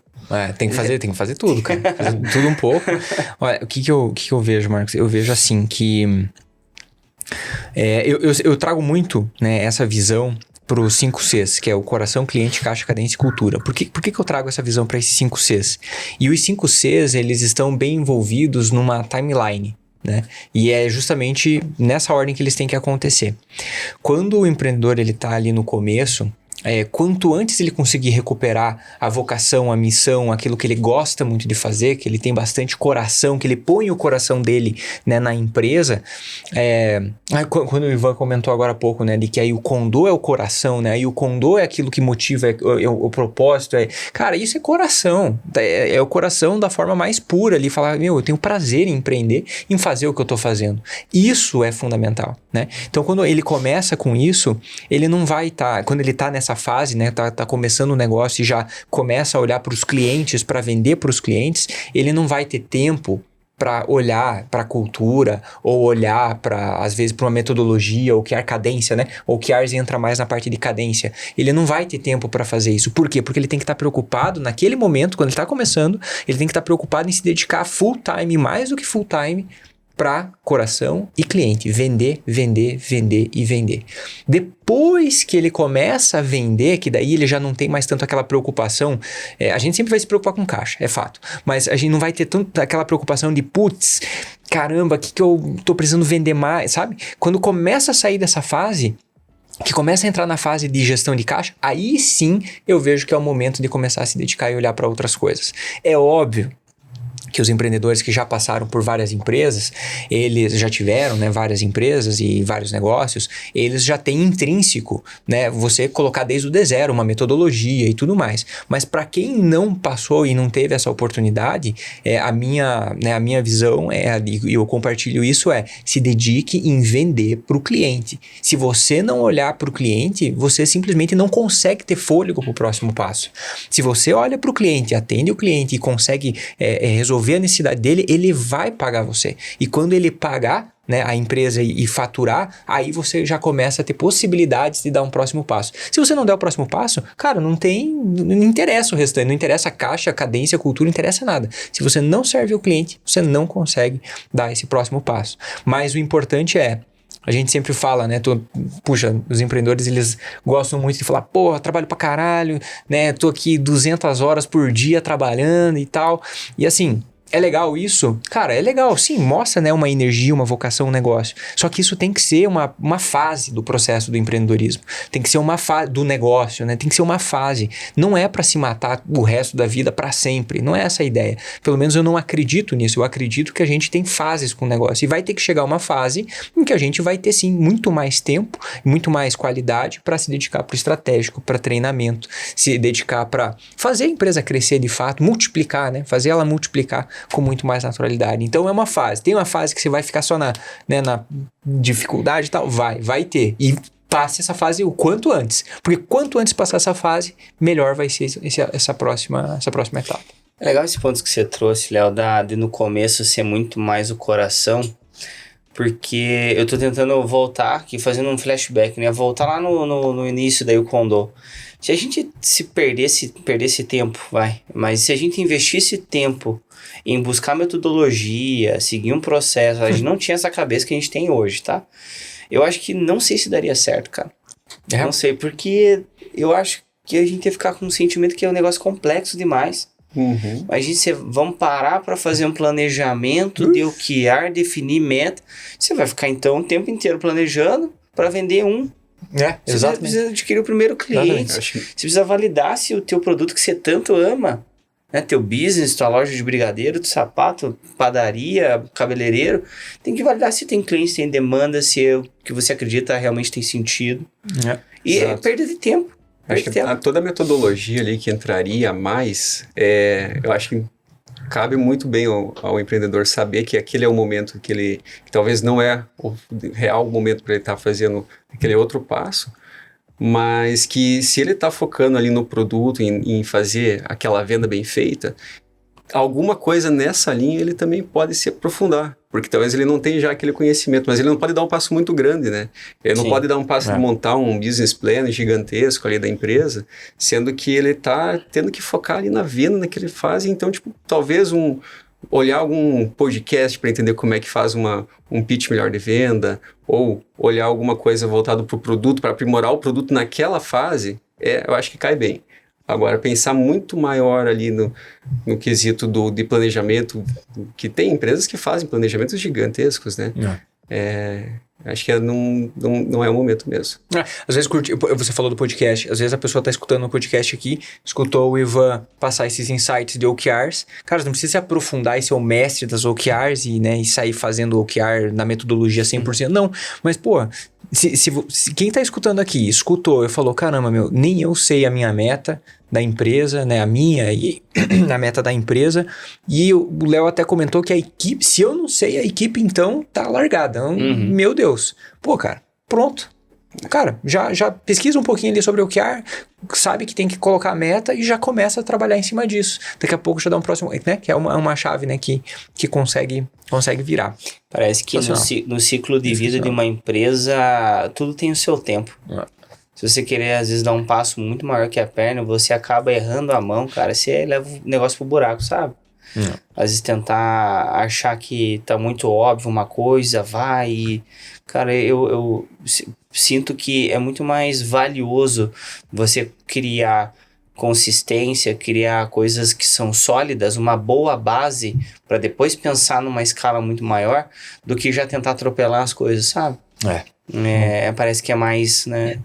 Tem que fazer tudo, cara. Fazer tudo um pouco. Olha, o que eu vejo, Marcos? Eu vejo assim que... eu trago muito, né, essa visão para os 5 Cs, que é o coração, cliente, caixa, cadência e cultura. Por que eu trago essa visão para esses 5 Cs? E os 5 Cs, eles estão bem envolvidos numa timeline, né? E é justamente nessa ordem que eles têm que acontecer. Quando o empreendedor ele está ali no começo... quanto antes ele conseguir recuperar a vocação, a missão, aquilo que ele gosta muito de fazer, que ele tem bastante coração, que ele põe o coração dele, né, na empresa, quando o Ivan comentou agora há pouco, né, de que aí o YouCondo é o coração, né, aí o YouCondo é aquilo que motiva, o propósito, cara, isso é coração, é o coração da forma mais pura ali, falar, eu tenho prazer em empreender, em fazer o que eu tô fazendo, isso é fundamental, né, então quando ele começa com isso, ele não vai quando ele tá nessa fase, né, tá começando o negócio e já começa a olhar para os clientes, para vender para os clientes, ele não vai ter tempo para olhar para a cultura ou olhar para, às vezes, para uma metodologia ou OKR cadência, né? O OKRs entra mais na parte de cadência. Ele não vai ter tempo para fazer isso. Por quê? Porque ele tem que estar preocupado naquele momento, quando ele está começando, ele tem que estar preocupado em se dedicar full time, mais do que full time, para coração e cliente. Vender, vender, vender e vender. Depois que ele começa a vender, que daí ele já não tem mais tanto aquela preocupação, a gente sempre vai se preocupar com caixa, é fato, mas a gente não vai ter tanto aquela preocupação de putz, caramba, o que eu tô precisando vender mais, sabe? Quando começa a sair dessa fase, que começa a entrar na fase de gestão de caixa, aí sim eu vejo que é o momento de começar a se dedicar e olhar para outras coisas. É óbvio que os empreendedores que já passaram por várias empresas, eles já tiveram, né, várias empresas e vários negócios, eles já têm intrínseco, né, você colocar desde o D0 uma metodologia e tudo mais. Mas para quem não passou e não teve essa oportunidade, a minha visão e eu compartilho isso, se dedique em vender para o cliente. Se você não olhar para o cliente, você simplesmente não consegue ter fôlego para o próximo passo. Se você olha para o cliente, atende o cliente e consegue resolver a necessidade dele, ele vai pagar você. E quando ele pagar, né, a empresa e faturar, aí você já começa a ter possibilidades de dar um próximo passo. Se você não der o próximo passo, cara, não interessa o restante, não interessa a caixa, a cadência, a cultura, não interessa nada. Se você não serve o cliente, você não consegue dar esse próximo passo. Mas o importante a gente sempre fala, né, puxa, os empreendedores, eles gostam muito de falar, pô, trabalho pra caralho, né, tô aqui 200 horas por dia trabalhando e tal, e assim, é legal isso? Cara, é legal, sim, mostra, né, uma energia, uma vocação, um negócio. Só que isso tem que ser uma fase do processo do empreendedorismo. Tem que ser uma fase do negócio, né? Tem que ser uma fase. Não é para se matar o resto da vida para sempre. Não é essa a ideia. Pelo menos eu não acredito nisso. Eu acredito que a gente tem fases com o negócio. E vai ter que chegar uma fase em que a gente vai ter, sim, muito mais tempo, muito mais qualidade para se dedicar para o estratégico, para treinamento, se dedicar para fazer a empresa crescer de fato, multiplicar, né? Fazer ela multiplicar com muito mais naturalidade. Então é uma fase. Tem uma fase que você vai ficar só na dificuldade e tal? Vai ter. E passe essa fase o quanto antes. Porque quanto antes passar essa fase, melhor vai ser essa próxima etapa. É legal esse ponto que você trouxe, Léo, de no começo ser muito mais o coração, porque eu tô tentando voltar aqui, fazendo um flashback, né? Voltar lá no início da Yukondo. Se a gente perdesse tempo, mas se a gente investisse tempo em buscar metodologia, seguir um processo, a gente não tinha essa cabeça que a gente tem hoje, tá? Eu acho que não sei se daria certo, cara. Não sei, porque eu acho que a gente ia ficar com um sentimento que é um negócio complexo demais. Uhum. Vamos parar para fazer um planejamento de OKR, definir meta. Você vai ficar então o tempo inteiro planejando para vender um. Você precisa adquirir o primeiro cliente. Você precisa validar se o teu produto que você tanto ama, né, teu business, tua loja de brigadeiro, de sapato, padaria, cabeleireiro, tem que validar se tem cliente, tem demanda, se o que você acredita realmente tem sentido. E é perda de tempo. Acho que toda a metodologia ali que entraria mais, eu acho que cabe muito bem ao empreendedor saber que aquele é o momento que talvez não é o real momento para ele estar fazendo aquele outro passo, mas que se ele está focando ali no produto, em fazer aquela venda bem feita, alguma coisa nessa linha ele também pode se aprofundar, porque talvez ele não tenha já aquele conhecimento, mas ele não pode dar um passo muito grande, né? Ele não pode dar um passo de montar um business plan gigantesco ali da empresa, sendo que ele está tendo que focar ali na venda que ele faz, então, tipo, talvez olhar algum podcast para entender como é que faz um pitch melhor de venda, ou olhar alguma coisa voltada para o produto, para aprimorar o produto naquela fase, eu acho que cai bem. Agora, pensar muito maior ali no quesito de planejamento, que tem empresas que fazem planejamentos gigantescos, né? Acho que não é o momento mesmo. Às vezes, você falou do podcast, às vezes a pessoa está escutando o podcast aqui, escutou o Ivan passar esses insights de OKRs. Cara, não precisa se aprofundar e ser o mestre das OKRs e sair fazendo OKR na metodologia 100%. Não, mas, pô, se quem está escutando aqui escutou e falou, caramba, nem eu sei a minha meta da empresa, né, a minha e a meta da empresa, e o Léo até comentou que a equipe, se eu não sei, a equipe então tá largada. Meu Deus. Pô, cara, pronto. Cara, já pesquisa um pouquinho ali sobre o OKR, sabe que tem que colocar a meta e já começa a trabalhar em cima disso. Daqui a pouco já dá um próximo, né, que é uma chave, né, que consegue virar. Parece que no ciclo de vida de uma empresa, tudo tem o seu tempo. Se você querer, às vezes, dar um passo muito maior que a perna, você acaba errando a mão, cara. Você leva o negócio pro buraco, sabe? Às vezes tentar achar que tá muito óbvio uma coisa, vai e... Cara, eu sinto que é muito mais valioso você criar consistência, criar coisas que são sólidas, uma boa base, para depois pensar numa escala muito maior, do que já tentar atropelar as coisas, sabe? Parece que é mais, né?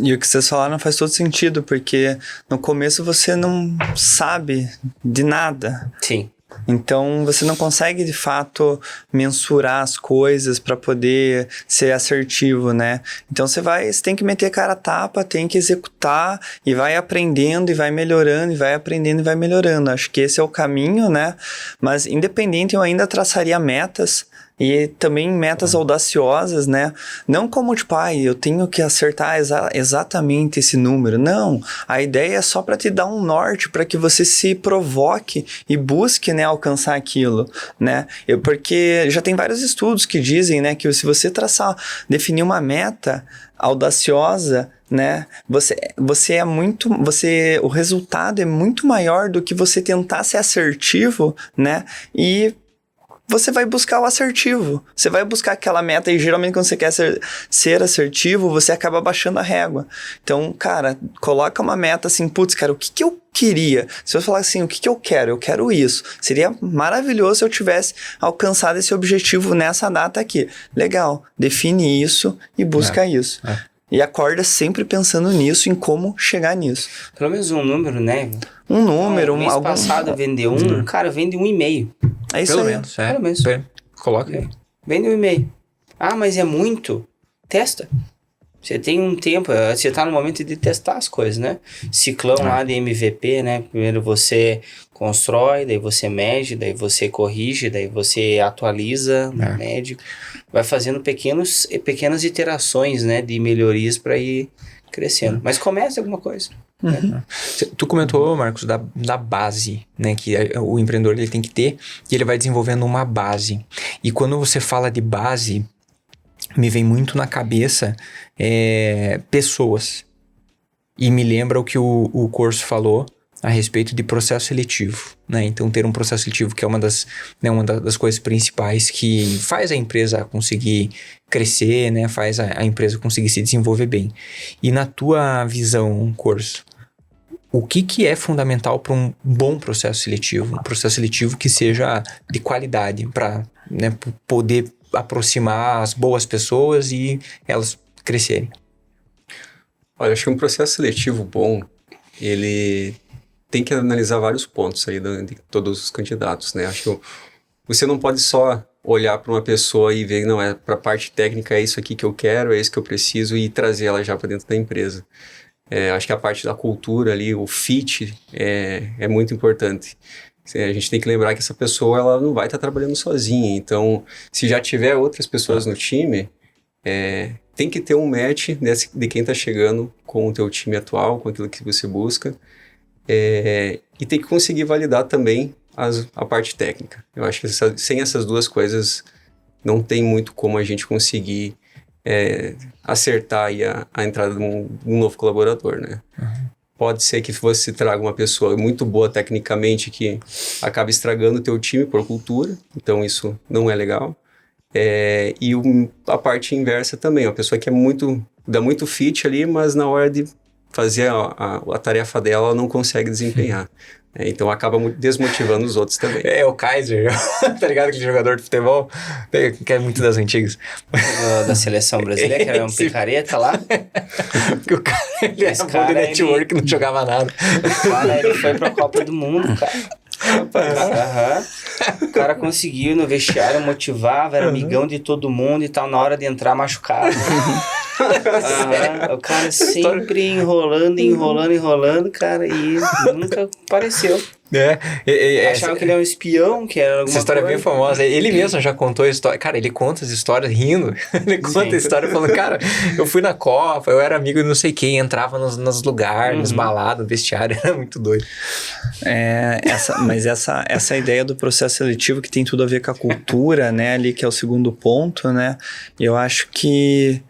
E o que vocês falaram faz todo sentido, porque no começo você não sabe de nada. Sim. Então você não consegue de fato mensurar as coisas para poder ser assertivo, né? Então você tem que meter cara a tapa, tem que executar e vai aprendendo e vai melhorando e vai aprendendo e vai melhorando. Acho que esse é o caminho, né? Mas independente, eu ainda traçaria metas. E também metas audaciosas, né? Não como tipo, eu tenho que acertar exatamente esse número. Não, a ideia é só para te dar um norte, para que você se provoque e busque, né, alcançar aquilo, né? Porque já tem vários estudos que dizem, né, que se você definir uma meta audaciosa, né, o resultado é muito maior do que você tentar ser assertivo, né, e você vai buscar o assertivo. Você vai buscar aquela meta e geralmente quando você quer ser assertivo, você acaba baixando a régua. Então, cara, coloca uma meta assim, putz, cara, o que eu queria? Se eu falar assim, o que eu quero? Eu quero isso. Seria maravilhoso se eu tivesse alcançado esse objetivo nessa data aqui. Legal, define isso e busca isso. E acorda sempre pensando nisso, em como chegar nisso. Pelo menos um número, né? Um número, mês passado vendeu cara, vende 1,5. É isso Pelo aí. menos, Pelo menos. Coloca aí. Vende 1,5. Ah, mas é muito. Testa. Você tem um tempo, você tá no momento de testar as coisas, né? Ciclão lá de MVP, né? Primeiro você constrói, daí você mede, daí você corrige, daí você atualiza, mede. Vai fazendo pequenas iterações, né? De melhorias para ir crescendo. Mas comece alguma coisa. Né? Tu comentou, Marcos, da base, né? Que o empreendedor ele tem que ter e ele vai desenvolvendo uma base. E quando você fala de base, me vem muito na cabeça pessoas. E me lembra o que o curso falou a respeito de processo seletivo, né? Então, ter um processo seletivo que é uma das coisas principais que faz a empresa conseguir crescer, né? Faz a empresa conseguir se desenvolver bem. E na tua visão, curso, o que é fundamental para um bom processo seletivo? Um processo seletivo que seja de qualidade para, né, poder aproximar as boas pessoas e elas crescerem. Olha, acho que um processo seletivo bom, ele tem que analisar vários pontos aí de todos os candidatos, né? Acho que você não pode só olhar para uma pessoa e ver, não, para a parte técnica é isso aqui que eu quero, é isso que eu preciso e trazer ela já para dentro da empresa. Acho que a parte da cultura ali, o fit, é muito importante. A gente tem que lembrar que essa pessoa ela não vai estar trabalhando sozinha, então se já tiver outras pessoas no time, tem que ter um match de quem está chegando com o teu time atual, com aquilo que você busca, e tem que conseguir validar também a parte técnica. Eu acho que sem essas duas coisas não tem muito como a gente conseguir acertar aí a entrada de um novo colaborador, né? Pode ser que você traga uma pessoa muito boa tecnicamente que acaba estragando o teu time por cultura, então isso não é legal. E a parte inversa também, uma pessoa que dá muito fit ali, mas na hora de fazer a tarefa dela, ela não consegue desempenhar. Então acaba desmotivando os outros também. É o Kaiser, tá ligado? Aquele jogador de futebol que é muito das antigas. Da seleção brasileira, que era um picareta lá. Que o cara, ele era bom de network, não jogava nada. Cara, ele foi pra Copa do Mundo, cara. O cara conseguiu no vestiário, motivava, era amigão de todo mundo e tal, na hora de entrar machucado. O cara sempre enrolando, cara, e nunca apareceu. Achavam que ele é um espião, que era alguma essa história coisa. É bem famosa. Ele mesmo já contou a história. Cara, ele conta as histórias rindo. Ele conta a história falando, cara, eu fui na Copa, eu era amigo de não sei quem, entrava nos lugares, nos balados, no vestiário, era muito doido. Mas essa ideia do processo seletivo que tem tudo a ver com a cultura, né, ali que é o segundo ponto, né, eu acho que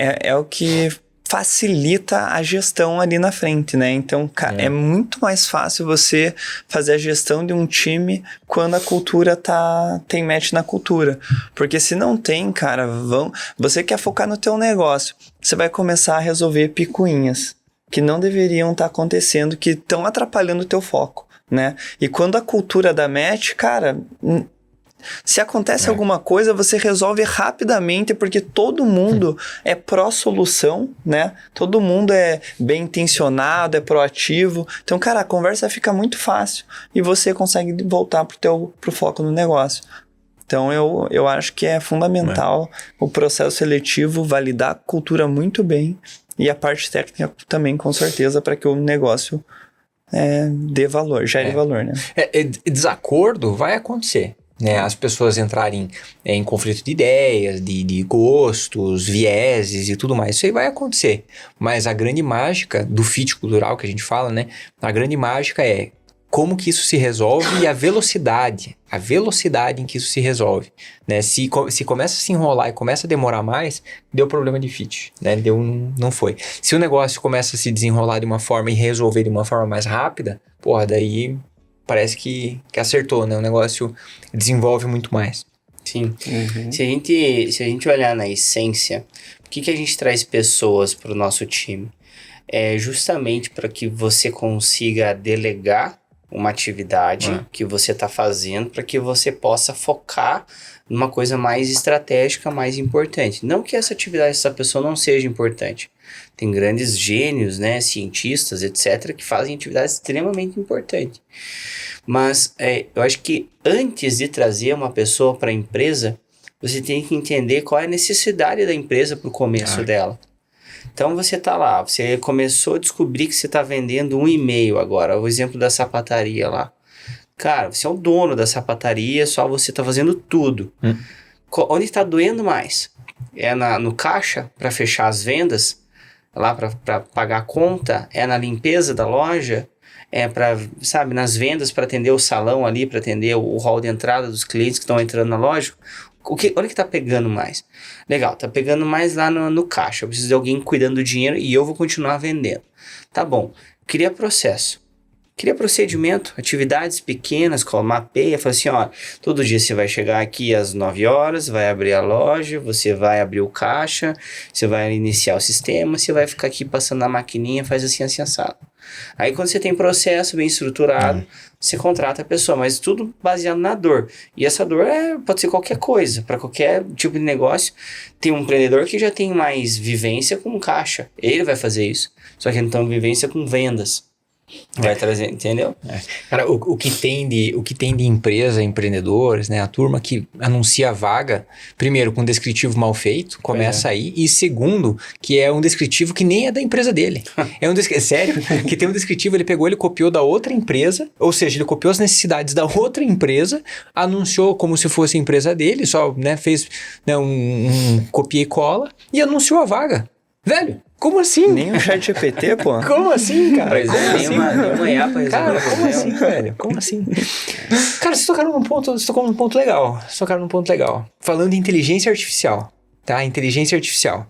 é o que facilita a gestão ali na frente, né? Então, é muito mais fácil você fazer a gestão de um time quando a cultura tem match na cultura. Porque se não tem, cara, você quer focar no teu negócio, você vai começar a resolver picuinhas que não deveriam estar acontecendo, que estão atrapalhando o teu foco, né? E quando a cultura dá match, cara, se acontece alguma coisa, você resolve rapidamente, porque todo mundo é pró-solução, né? Todo mundo é bem intencionado, é proativo. Então, cara, a conversa fica muito fácil e você consegue voltar pro foco no negócio. Então, eu acho que é fundamental o processo seletivo validar a cultura muito bem e a parte técnica também, com certeza, para que o negócio dê valor, gere valor, né? Desacordo vai acontecer. Né, as pessoas entrarem em conflito de ideias, de gostos, vieses e tudo mais, isso aí vai acontecer, mas a grande mágica do fit cultural que a gente fala, né, a grande mágica é como que isso se resolve e a velocidade em que isso se resolve, né, se começa a se enrolar e começa a demorar mais, deu problema de fit, né, não foi. Se o negócio começa a se desenrolar de uma forma e resolver de uma forma mais rápida, porra, daí parece que acertou, né? O negócio desenvolve muito mais. Sim. Se a gente olhar na essência, por que a gente traz pessoas para o nosso time? É justamente para que você consiga delegar uma atividade que você está fazendo, para que você possa focar numa coisa mais estratégica, mais importante. Não que essa atividade, essa pessoa não seja importante. Tem grandes gênios, né, cientistas, etc., que fazem atividades extremamente importantes. Mas eu acho que antes de trazer uma pessoa para a empresa, você tem que entender qual é a necessidade da empresa para o começo dela. Então você está lá, você começou a descobrir que você está vendendo um e-mail agora, o exemplo da sapataria lá. Cara, você é o dono da sapataria, só você está fazendo tudo. Onde está doendo mais? É no caixa para fechar as vendas? Lá para pagar a conta? É na limpeza da loja? É para, sabe, nas vendas para atender o salão ali, para atender o hall de entrada dos clientes que estão entrando na loja? Onde que tá pegando mais? Legal, tá pegando mais lá no caixa. Eu preciso de alguém cuidando do dinheiro e eu vou continuar vendendo. Tá bom, cria processo. Cria procedimento, atividades pequenas, mapeia, fala assim, ó, todo dia você vai chegar aqui às 9 horas, vai abrir a loja, você vai abrir o caixa, você vai iniciar o sistema, você vai ficar aqui passando na maquininha, faz assim, assado. Aí quando você tem processo bem estruturado, você contrata a pessoa, mas tudo baseado na dor. E essa dor pode ser qualquer coisa, para qualquer tipo de negócio. Tem um empreendedor que já tem mais vivência com caixa, ele vai fazer isso. Só que ele tem vivência com vendas. Vai trazer, entendeu? Cara, o que tem de empresa, empreendedores, né? A turma que anuncia a vaga, primeiro, com um descritivo mal feito, começa aí. E segundo, que é um descritivo que nem é da empresa dele. Sério? Que tem um descritivo, ele copiou da outra empresa, ou seja, ele copiou as necessidades da outra empresa, anunciou como se fosse a empresa dele, só, né, fez, né, um copia e cola e anunciou a vaga. Velho, como assim? Nem o chat GPT, pô. Como assim, cara? Pois é, nem uma IA pra resolver Cara, o como problema. assim, velho? Como assim? Cara, vocês tocaram num ponto legal. Falando em inteligência artificial, tá? Inteligência artificial.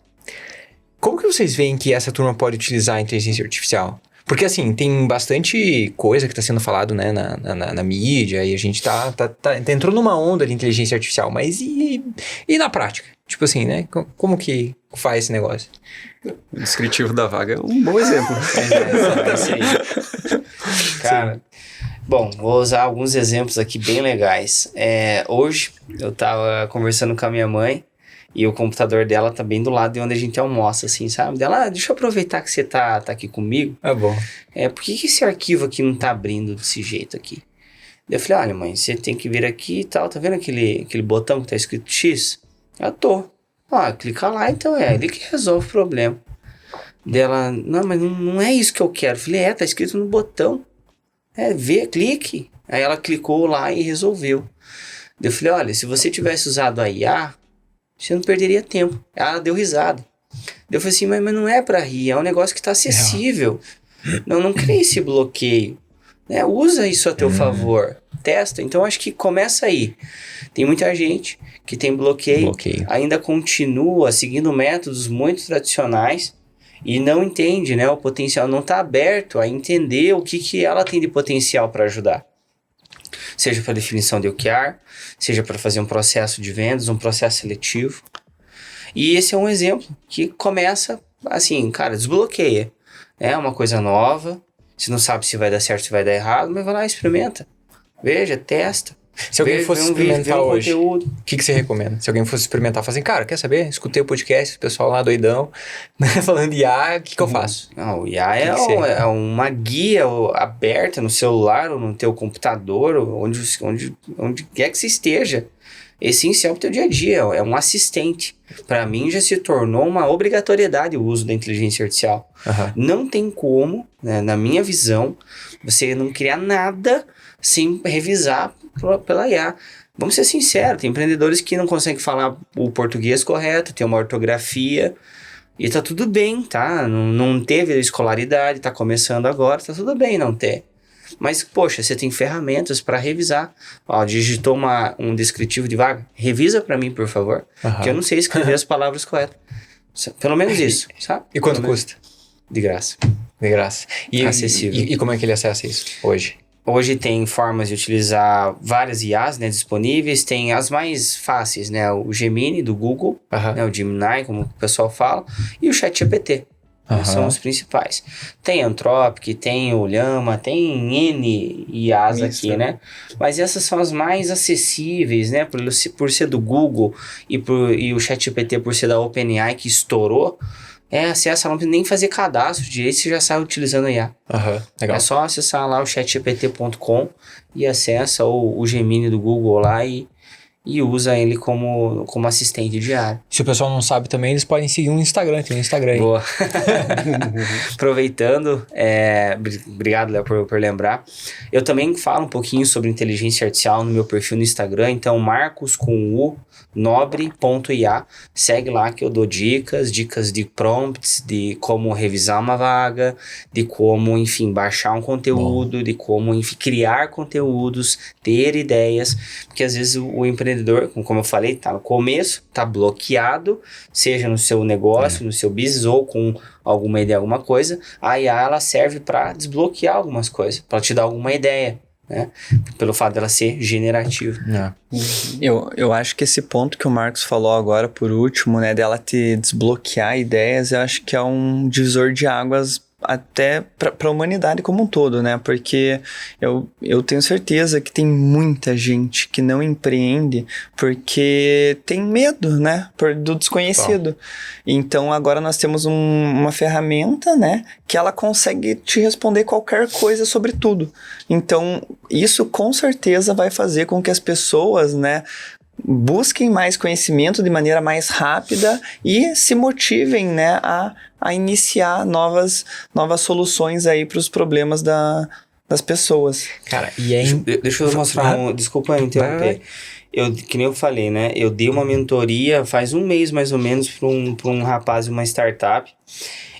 Como que vocês veem que essa turma pode utilizar a inteligência artificial? Porque, assim, tem bastante coisa que está sendo falado, né, na mídia, e a gente entrou numa onda de inteligência artificial, mas e na prática? Tipo assim, né? Como que faz esse negócio? O descritivo da vaga é um bom exemplo. Cara, bom, vou usar alguns exemplos aqui bem legais. Hoje, eu tava conversando com a minha mãe, e o computador dela tá bem do lado de onde a gente almoça, assim, sabe? Dela, deixa eu aproveitar que você tá aqui comigo. Ah, bom. Por que esse arquivo aqui não tá abrindo desse jeito aqui? Eu falei, olha, mãe, você tem que vir aqui e tal, tá vendo aquele botão que tá escrito X? Eu tô. Clica lá, então ele que resolve o problema. Dela, não, mas não é isso que eu quero. Eu falei, tá escrito no botão. Clique. Aí ela clicou lá e resolveu. Eu falei, olha, se você tivesse usado a IA, você não perderia tempo. Ela deu risada. Eu falei assim, mas não é pra rir, é um negócio que tá acessível. Não cria esse bloqueio. Usa isso a teu favor. Testa. Então, acho que começa aí. Tem muita gente que tem bloqueio. Ainda continua seguindo métodos muito tradicionais e não entende, né, o potencial. Não está aberto a entender o que ela tem de potencial para ajudar. Seja para definição de OKR, seja para fazer um processo de vendas, um processo seletivo. E esse é um exemplo que começa assim, cara, desbloqueia. É uma coisa nova, você não sabe se vai dar certo, se vai dar errado, mas vai lá e experimenta. Veja, testa. Se alguém fosse experimentar hoje, conteúdo. O que você recomenda? Se alguém fosse experimentar, fala assim, cara, quer saber? Escutei o podcast, o pessoal lá doidão, falando de IA, o que eu faço? Não, o IA é uma guia aberta no celular ou no teu computador, onde quer que você esteja. Essencial para o teu dia a dia, é um assistente. Para mim já se tornou uma obrigatoriedade o uso da inteligência artificial. Não tem como, né, na minha visão, você não criar nada sem revisar pela IA. Vamos ser sinceros, tem empreendedores que não conseguem falar o português correto, tem uma ortografia, e tá tudo bem, tá? Não teve escolaridade, tá começando agora, tá tudo bem não ter. Mas, poxa, você tem ferramentas para revisar. Digitou um descritivo de vaga, revisa para mim, por favor, que eu não sei escrever as palavras corretas. Pelo menos isso, sabe? E quanto custa? De graça. De graça. Acessível. E como é que ele acessa isso hoje? Hoje tem formas de utilizar várias IAs, né, disponíveis. Tem as mais fáceis, né? O Gemini do Google, né, o Gemini, como o pessoal fala, e o ChatGPT. São os principais. Tem Anthropic, tem o Llama, tem N IAs aqui, né? Mas essas são as mais acessíveis, né? Por ser do Google e o ChatGPT por ser da OpenAI que estourou, acessa, não precisa nem fazer cadastro direito, você já sai utilizando a IA. Legal. É só acessar lá o chatgpt.com e acessa o Gemini do Google lá e usa ele como assistente diário. Se o pessoal não sabe também, eles podem seguir um Instagram, tem um Instagram aí. Boa. Aproveitando, obrigado, Léo, por lembrar. Eu também falo um pouquinho sobre inteligência artificial no meu perfil no Instagram, então Marcos com U, nobre.ia. Segue lá que eu dou dicas de prompts, de como revisar uma vaga, de como, enfim, baixar um conteúdo, de como, enfim, criar conteúdos, ter ideias, porque às vezes o empreendedor, como eu falei, tá no começo, tá bloqueado, seja no seu negócio, no seu business ou com alguma ideia, alguma coisa. A IA, ela serve para desbloquear algumas coisas, para te dar alguma ideia, né? Pelo fato dela ser generativa. Eu acho que esse ponto que o Marcos falou agora, por último, né, dela te desbloquear ideias, eu acho que é um divisor de águas até para a humanidade como um todo, né? Porque eu tenho certeza que tem muita gente que não empreende porque tem medo, né? Do desconhecido. Então, agora nós temos uma ferramenta, né? Que ela consegue te responder qualquer coisa sobre tudo. Então, isso com certeza vai fazer com que as pessoas, né, busquem mais conhecimento de maneira mais rápida e se motivem, né, a iniciar novas soluções aí para os problemas das pessoas. Cara, deixa eu mostrar desculpa eu interromper. Que nem eu falei, né? Eu dei uma mentoria faz um mês mais ou menos para um rapaz de uma startup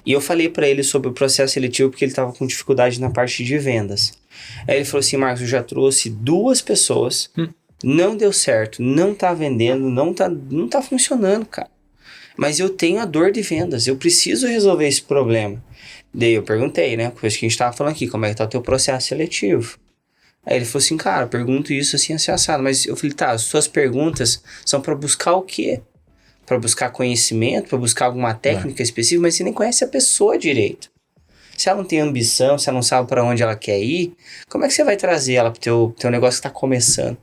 e eu falei para ele sobre o processo seletivo porque ele estava com dificuldade na parte de vendas. Aí ele falou assim: Marcos, eu já trouxe 2 pessoas, não deu certo, não tá vendendo, não tá funcionando, cara. Mas eu tenho a dor de vendas, eu preciso resolver esse problema. Daí eu perguntei, né? Coisa que a gente tava falando aqui, como é que tá o teu processo seletivo? Aí ele falou assim: cara, eu pergunto isso assim, assim, assado. Mas eu falei: tá, as suas perguntas são para buscar o quê? Para buscar conhecimento, para buscar alguma técnica específica, mas você nem conhece a pessoa direito. Se ela não tem ambição, se ela não sabe para onde ela quer ir, como é que você vai trazer ela pro teu negócio que tá começando?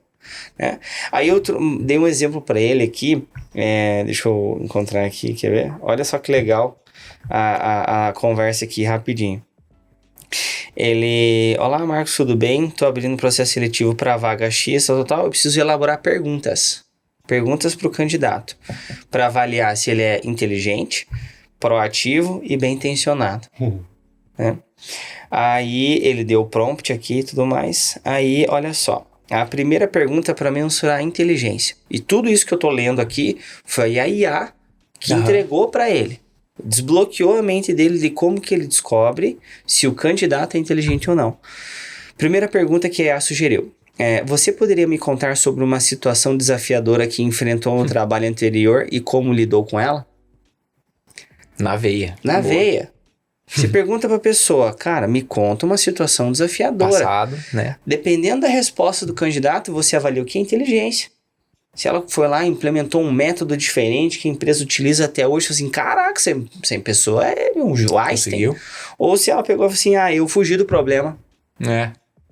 Né? Aí eu dei um exemplo para ele aqui, deixa eu encontrar aqui, quer ver? Olha só que legal a conversa aqui rapidinho. Ele: olá Marcos, tudo bem? Tô abrindo um processo seletivo para vaga X, tal, eu preciso elaborar perguntas para o candidato, para avaliar se ele é inteligente, proativo e bem intencionado. Né? Aí ele deu o prompt aqui e tudo mais. Aí, olha só, a primeira pergunta para mensurar a inteligência. E tudo isso que eu tô lendo aqui foi a IA que entregou para ele. Desbloqueou a mente dele de como que ele descobre se o candidato é inteligente ou não. Primeira pergunta que a IA sugeriu: você poderia me contar sobre uma situação desafiadora que enfrentou no trabalho anterior e como lidou com ela? Na veia. Na veia. Você pergunta pra pessoa: cara, me conta uma situação desafiadora. Passado, né? Dependendo da resposta do candidato, você avalia o que é inteligência. Se ela foi lá e implementou um método diferente que a empresa utiliza até hoje, assim, caraca, essa pessoa é um Einstein. Conseguiu. Ou se ela pegou e falou assim: eu fugi do problema.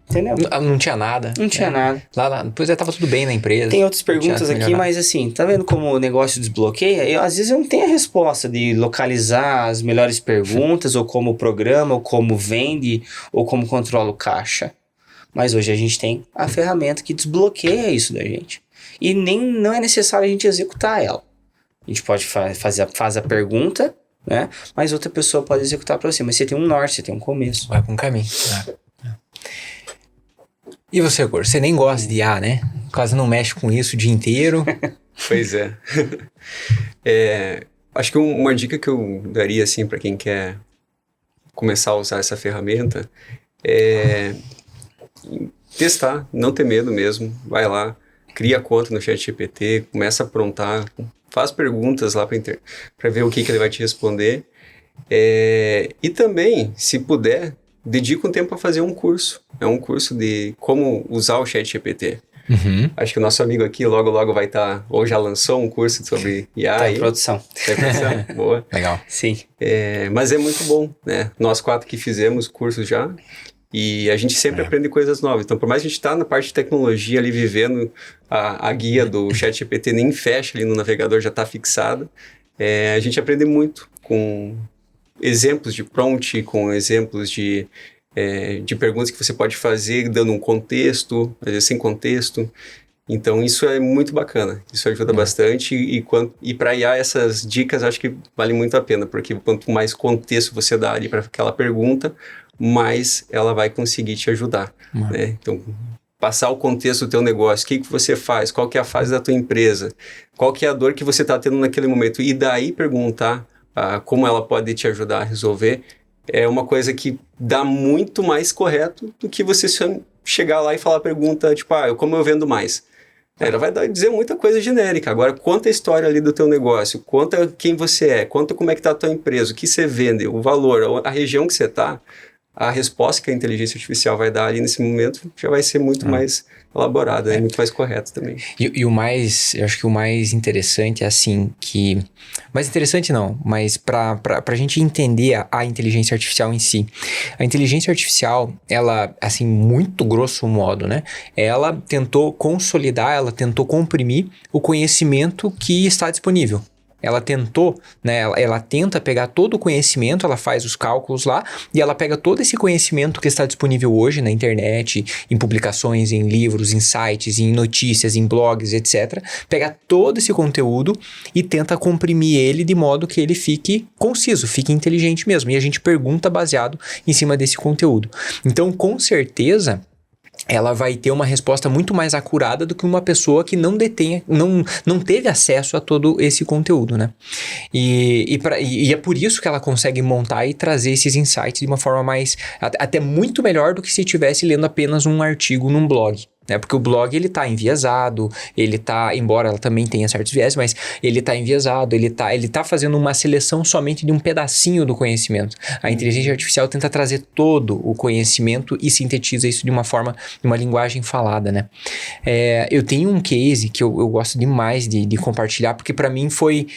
Entendeu? Não tinha nada. Não tinha nada. Lá, depois já tava tudo bem na empresa. Tem outras perguntas aqui, mas assim, tá vendo como o negócio desbloqueia? Às vezes eu não tenho a resposta de localizar as melhores perguntas, ou como programa, ou como vende, ou como controla o caixa. Mas hoje a gente tem a ferramenta que desbloqueia isso da gente. E não é necessário a gente executar ela. A gente pode faz a pergunta, né? Mas outra pessoa pode executar para você. Mas você tem um norte, você tem um começo. Vai pra um caminho. E você, Cor? Você nem gosta de IA, né? Quase não mexe com isso o dia inteiro. Pois é. Acho que uma dica que eu daria, assim, para quem quer começar a usar essa ferramenta é testar, não ter medo mesmo. Vai lá, cria conta no ChatGPT, começa a aprontar, faz perguntas lá para ver o que ele vai te responder. E também, se puder, dedica um tempo para fazer um curso. É um curso de como usar o ChatGPT. Acho que o nosso amigo aqui logo vai estar, ou já lançou um curso sobre IA. Tá em produção. Tá em produção? Boa. Legal. Sim. Mas é muito bom, né? Nós 4 que fizemos cursos já, e a gente sempre aprende coisas novas. Então, por mais que a gente tá na parte de tecnologia ali, vivendo a guia do ChatGPT, nem fecha ali no navegador, já está fixada, a gente aprende muito com exemplos de prompt, com exemplos de perguntas que você pode fazer, dando um contexto, às vezes sem contexto. Então, isso é muito bacana. Isso ajuda bastante. E para IA, essas dicas acho que vale muito a pena, porque quanto mais contexto você dá ali para aquela pergunta, mais ela vai conseguir te ajudar. Né? Então, passar o contexto do teu negócio, o que você faz, qual que é a fase da tua empresa, qual que é a dor que você está tendo naquele momento, e daí perguntar como ela pode te ajudar a resolver, é uma coisa que dá muito mais correto do que você chegar lá e falar a pergunta, tipo, como eu vendo mais? Ela vai dizer muita coisa genérica. Agora, conta a história ali do teu negócio, conta quem você é, conta como é que está a tua empresa, o que você vende, o valor, a região que você está. A resposta que a inteligência artificial vai dar ali nesse momento já vai ser muito mais elaborada, muito mais correta também. E o mais, eu acho que o mais interessante é assim que... Mais interessante não, mas pra gente entender a inteligência artificial em si. A inteligência artificial, ela, assim, muito grosso modo, né? Ela tentou consolidar, ela tentou comprimir o conhecimento que está disponível. Ela tentou, né? Ela tenta pegar todo o conhecimento, ela faz os cálculos lá e ela pega todo esse conhecimento que está disponível hoje na internet, em publicações, em livros, em sites, em notícias, em blogs, etc. Pega todo esse conteúdo e tenta comprimir ele de modo que ele fique conciso, fique inteligente mesmo. E a gente pergunta baseado em cima desse conteúdo. Então, com certeza, ela vai ter uma resposta muito mais acurada do que uma pessoa que não detenha, não teve acesso a todo esse conteúdo, né? E é por isso que ela consegue montar e trazer esses insights de uma forma mais, até muito melhor do que se estivesse lendo apenas um artigo num blog. Né? Porque o blog, ele tá enviesado, ele tá, embora ela também tenha certos viés, mas ele tá enviesado, ele tá fazendo uma seleção somente de um pedacinho do conhecimento. A inteligência artificial tenta trazer todo o conhecimento e sintetiza isso de uma forma, de uma linguagem falada, né? Eu tenho um case que eu gosto demais de compartilhar, porque para mim foi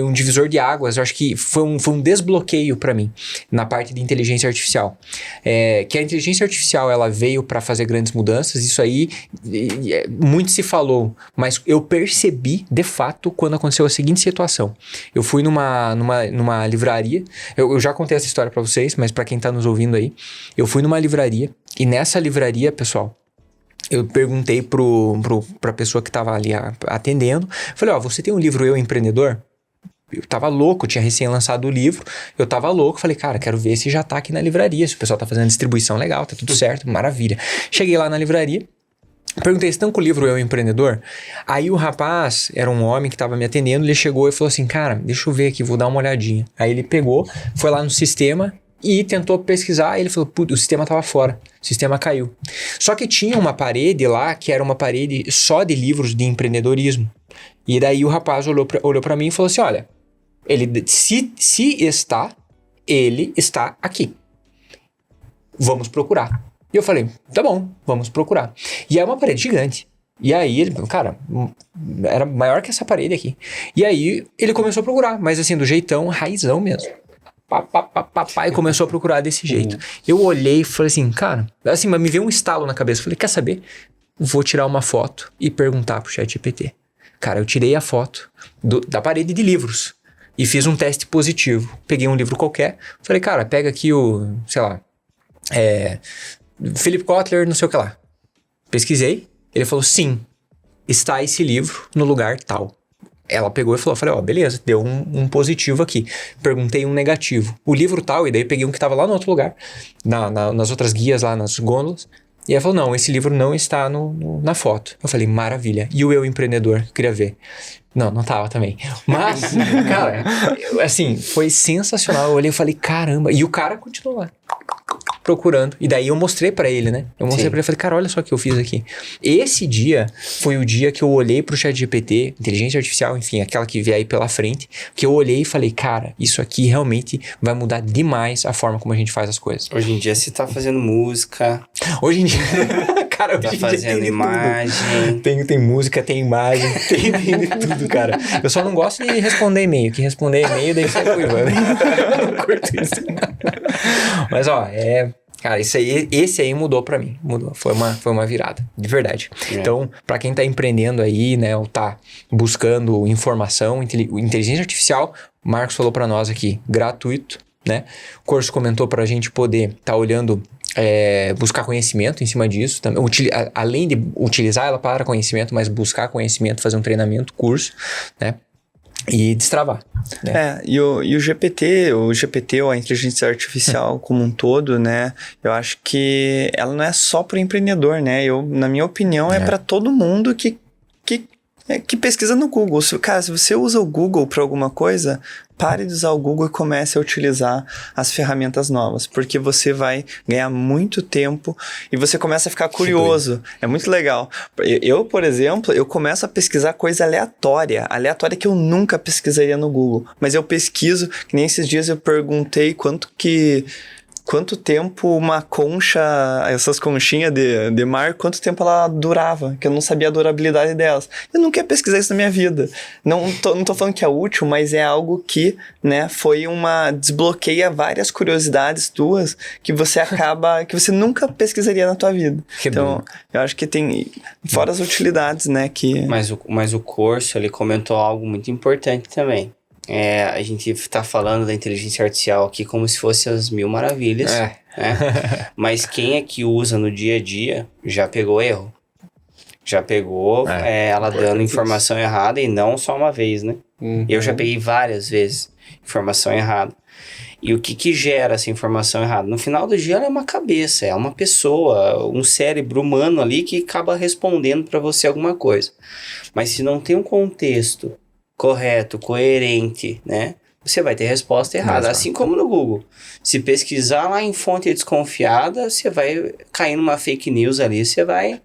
um divisor de águas, eu acho que foi um desbloqueio para mim, na parte de inteligência artificial. Que a inteligência artificial, ela veio para fazer grandes mudanças, isso aí muito se falou, mas eu percebi de fato quando aconteceu a seguinte situação. Eu fui numa livraria, eu já contei essa história para vocês, mas para quem tá nos ouvindo aí, eu fui numa livraria e nessa livraria, pessoal, eu perguntei pra pessoa que tava ali atendendo, falei, você tem um livro Eu Empreendedor? Eu tava louco, tinha recém lançado o livro, eu tava louco, falei, cara, quero ver se já tá aqui na livraria, se o pessoal tá fazendo distribuição legal, tá tudo certo, maravilha. Cheguei lá na livraria, perguntei, estão com o livro Eu Empreendedor? Aí o rapaz, era um homem que tava me atendendo, ele chegou e falou assim, cara, deixa eu ver aqui, vou dar uma olhadinha. Aí ele pegou, foi lá no sistema e tentou pesquisar, e ele falou, putz, o sistema tava fora, o sistema caiu. Só que tinha uma parede lá, que era uma parede só de livros de empreendedorismo. E daí o rapaz olhou pra mim e falou assim, olha, se está, ele está aqui. Vamos procurar. E eu falei, tá bom, vamos procurar. E é uma parede gigante. E aí, ele, cara, era maior que essa parede aqui. E aí, ele começou a procurar, mas assim, do jeitão, raizão mesmo. E começou a procurar desse jeito. Eu olhei e falei assim, cara, assim, mas me veio um estalo na cabeça. Falei, quer saber? Vou tirar uma foto e perguntar pro ChatGPT. Cara, eu tirei a foto da parede de livros. E fiz um teste positivo. Peguei um livro qualquer. Falei, cara, pega aqui Philip Kotler, não sei o que lá. Pesquisei. Ele falou, sim, está esse livro no lugar tal. Ela pegou e falou, falei, beleza, deu um positivo aqui. Perguntei um negativo. O livro tal, e daí peguei um que estava lá no outro lugar. Nas outras guias lá, nas gôndolas. E ela falou, não, esse livro não está na foto. Eu falei, maravilha. E o Eu Empreendedor? Queria ver. Não tava também. Mas, cara, assim, foi sensacional. Eu olhei e falei, caramba. E o cara continuou lá. procurando. E daí eu mostrei pra ele, né? Eu mostrei pra ele, falei, cara, olha só o que eu fiz aqui. Esse dia foi o dia que eu olhei pro ChatGPT, inteligência artificial, enfim, aquela que vier aí pela frente, que eu olhei e falei, cara, isso aqui realmente vai mudar demais a forma como a gente faz as coisas. Hoje em dia você tá fazendo música. Hoje em dia... Cara, Tá hoje em dia fazendo tem imagem. tem música, tem imagem, tem de tudo, cara. Eu só não gosto de responder e-mail, que responder e-mail daí sai cuivando. Eu não curto isso. Mas, ó, cara, esse aí mudou pra mim. Mudou. Foi uma virada, de verdade. Então, pra quem tá empreendendo aí, né, ou tá buscando informação, inteligência artificial, o Marcos falou pra nós aqui, gratuito, né? O curso comentou pra gente poder tá olhando, buscar conhecimento em cima disso, também, além de utilizar ela para conhecimento, mas buscar conhecimento, fazer um treinamento, curso, né? E destravar. Né? E o GPT ou a inteligência artificial como um todo, né? Eu acho que ela não é só para o empreendedor, né? Na minha opinião, é para todo mundo que pesquisa no Google. Se você usa o Google para alguma coisa, pare de usar o Google e comece a utilizar as ferramentas novas, porque você vai ganhar muito tempo e você começa a ficar curioso. É muito legal. Eu, por exemplo, eu começo a pesquisar coisa aleatória que eu nunca pesquisaria no Google, mas eu pesquiso, que nem esses dias eu perguntei quanto tempo uma concha, essas conchinhas de mar, quanto tempo ela durava, que eu não sabia a durabilidade delas. Eu nunca ia pesquisar isso na minha vida. Não tô falando que é útil, mas é algo que, né, desbloqueia várias curiosidades tuas que você que você nunca pesquisaria na tua vida. Então, eu acho que tem, fora as utilidades, né, que... Mas o curso, ele comentou algo muito importante também. A gente tá falando da inteligência artificial aqui como se fosse as mil maravilhas, né? Mas quem é que usa no dia a dia já pegou erro. Já pegou ela dando informação errada e não só uma vez, né? Eu já peguei várias vezes informação errada. E o que gera essa informação errada? No final do dia ela é uma cabeça, é uma pessoa, um cérebro humano ali que acaba respondendo para você alguma coisa. Mas se não tem um contexto correto, coerente, né? Você vai ter resposta errada. Assim como no Google. Se pesquisar lá em fonte desconfiada, você vai cair numa fake news ali, você vai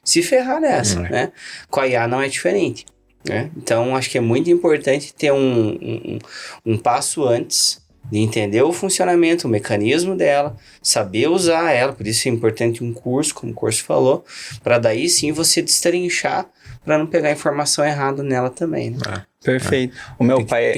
se ferrar nessa, né? Com a IA não é diferente, né? Então, acho que é muito importante ter um passo antes de entender o funcionamento, o mecanismo dela, saber usar ela. Por isso é importante um curso, como o curso falou, para daí sim você destrinchar para não pegar informação errada nela também, né? Perfeito. O meu pai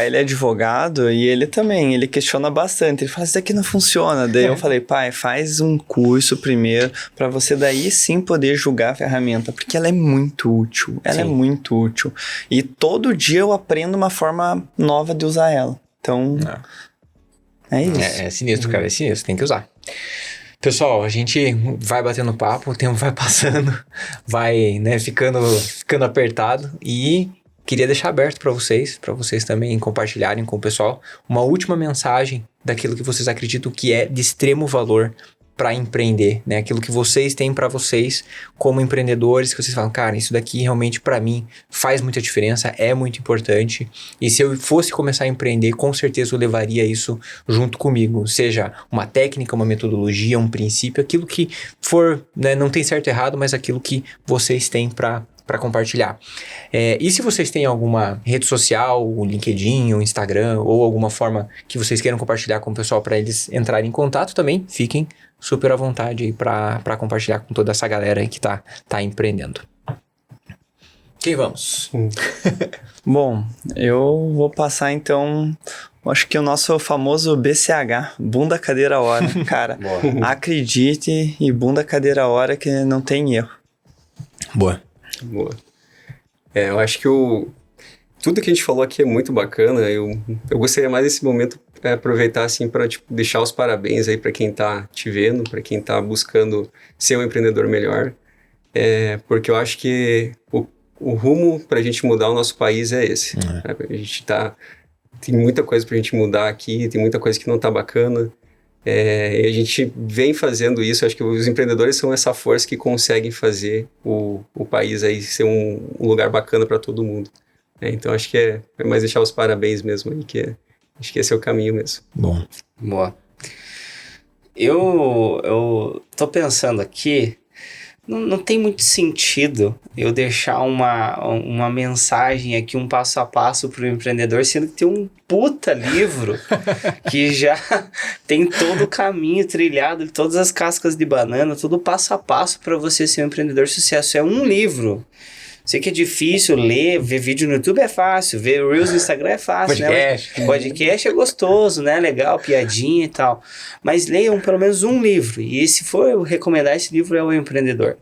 ele é advogado e ele questiona bastante. Ele fala, isso daqui não funciona. Daí eu falei, pai, faz um curso primeiro para você daí sim poder julgar a ferramenta, porque ela é muito útil. Ela é muito útil. E todo dia eu aprendo uma forma nova de usar ela. Então, é isso. É sinistro, cara, é sinistro, tem que usar. Pessoal, a gente vai batendo papo, o tempo vai passando, vai, né, ficando apertado e queria deixar aberto para vocês também compartilharem com o pessoal uma última mensagem daquilo que vocês acreditam que é de extremo valor para empreender, né? Aquilo que vocês têm para vocês como empreendedores, que vocês falam, cara, isso daqui realmente para mim faz muita diferença, é muito importante. E se eu fosse começar a empreender, com certeza eu levaria isso junto comigo, seja uma técnica, uma metodologia, um princípio, aquilo que for, né, não tem certo e errado, mas aquilo que vocês têm para compartilhar. E se vocês têm alguma rede social, o LinkedIn, o Instagram, ou alguma forma que vocês queiram compartilhar com o pessoal para eles entrarem em contato também, fiquem super à vontade aí para compartilhar com toda essa galera aí que tá empreendendo. Quem vamos? Bom, eu vou passar então, acho que o nosso famoso BCH, bunda, cadeira, hora. Cara, acredite e bunda, cadeira, hora que não tem erro. Boa. Eu acho que tudo que a gente falou aqui é muito bacana. Eu gostaria mais nesse momento aproveitar assim para deixar os parabéns aí para quem tá te vendo, para quem tá buscando ser um empreendedor melhor, porque eu acho que o rumo para a gente mudar o nosso país é esse. A gente tem muita coisa para a gente mudar aqui, tem muita coisa que não tá bacana. E a gente vem fazendo isso. Acho que os empreendedores são essa força que conseguem fazer o país aí ser um lugar bacana para todo mundo. Então acho que é mais deixar os parabéns mesmo aí, acho que esse é o caminho mesmo. Bom. Boa. Eu tô pensando aqui, não tem muito sentido eu deixar uma mensagem aqui, um passo a passo para o empreendedor, sendo que tem um puta livro que já tem todo o caminho trilhado, todas as cascas de banana, todo passo a passo para você ser um empreendedor de sucesso. É um livro. Sei que é difícil ler, ver vídeo no YouTube é fácil, ver Reels no Instagram é fácil, Podcast. né? Podcast é gostoso, né? Legal, piadinha e tal. Mas leiam pelo menos um livro. E se for eu recomendar esse livro, é O Empreendedor.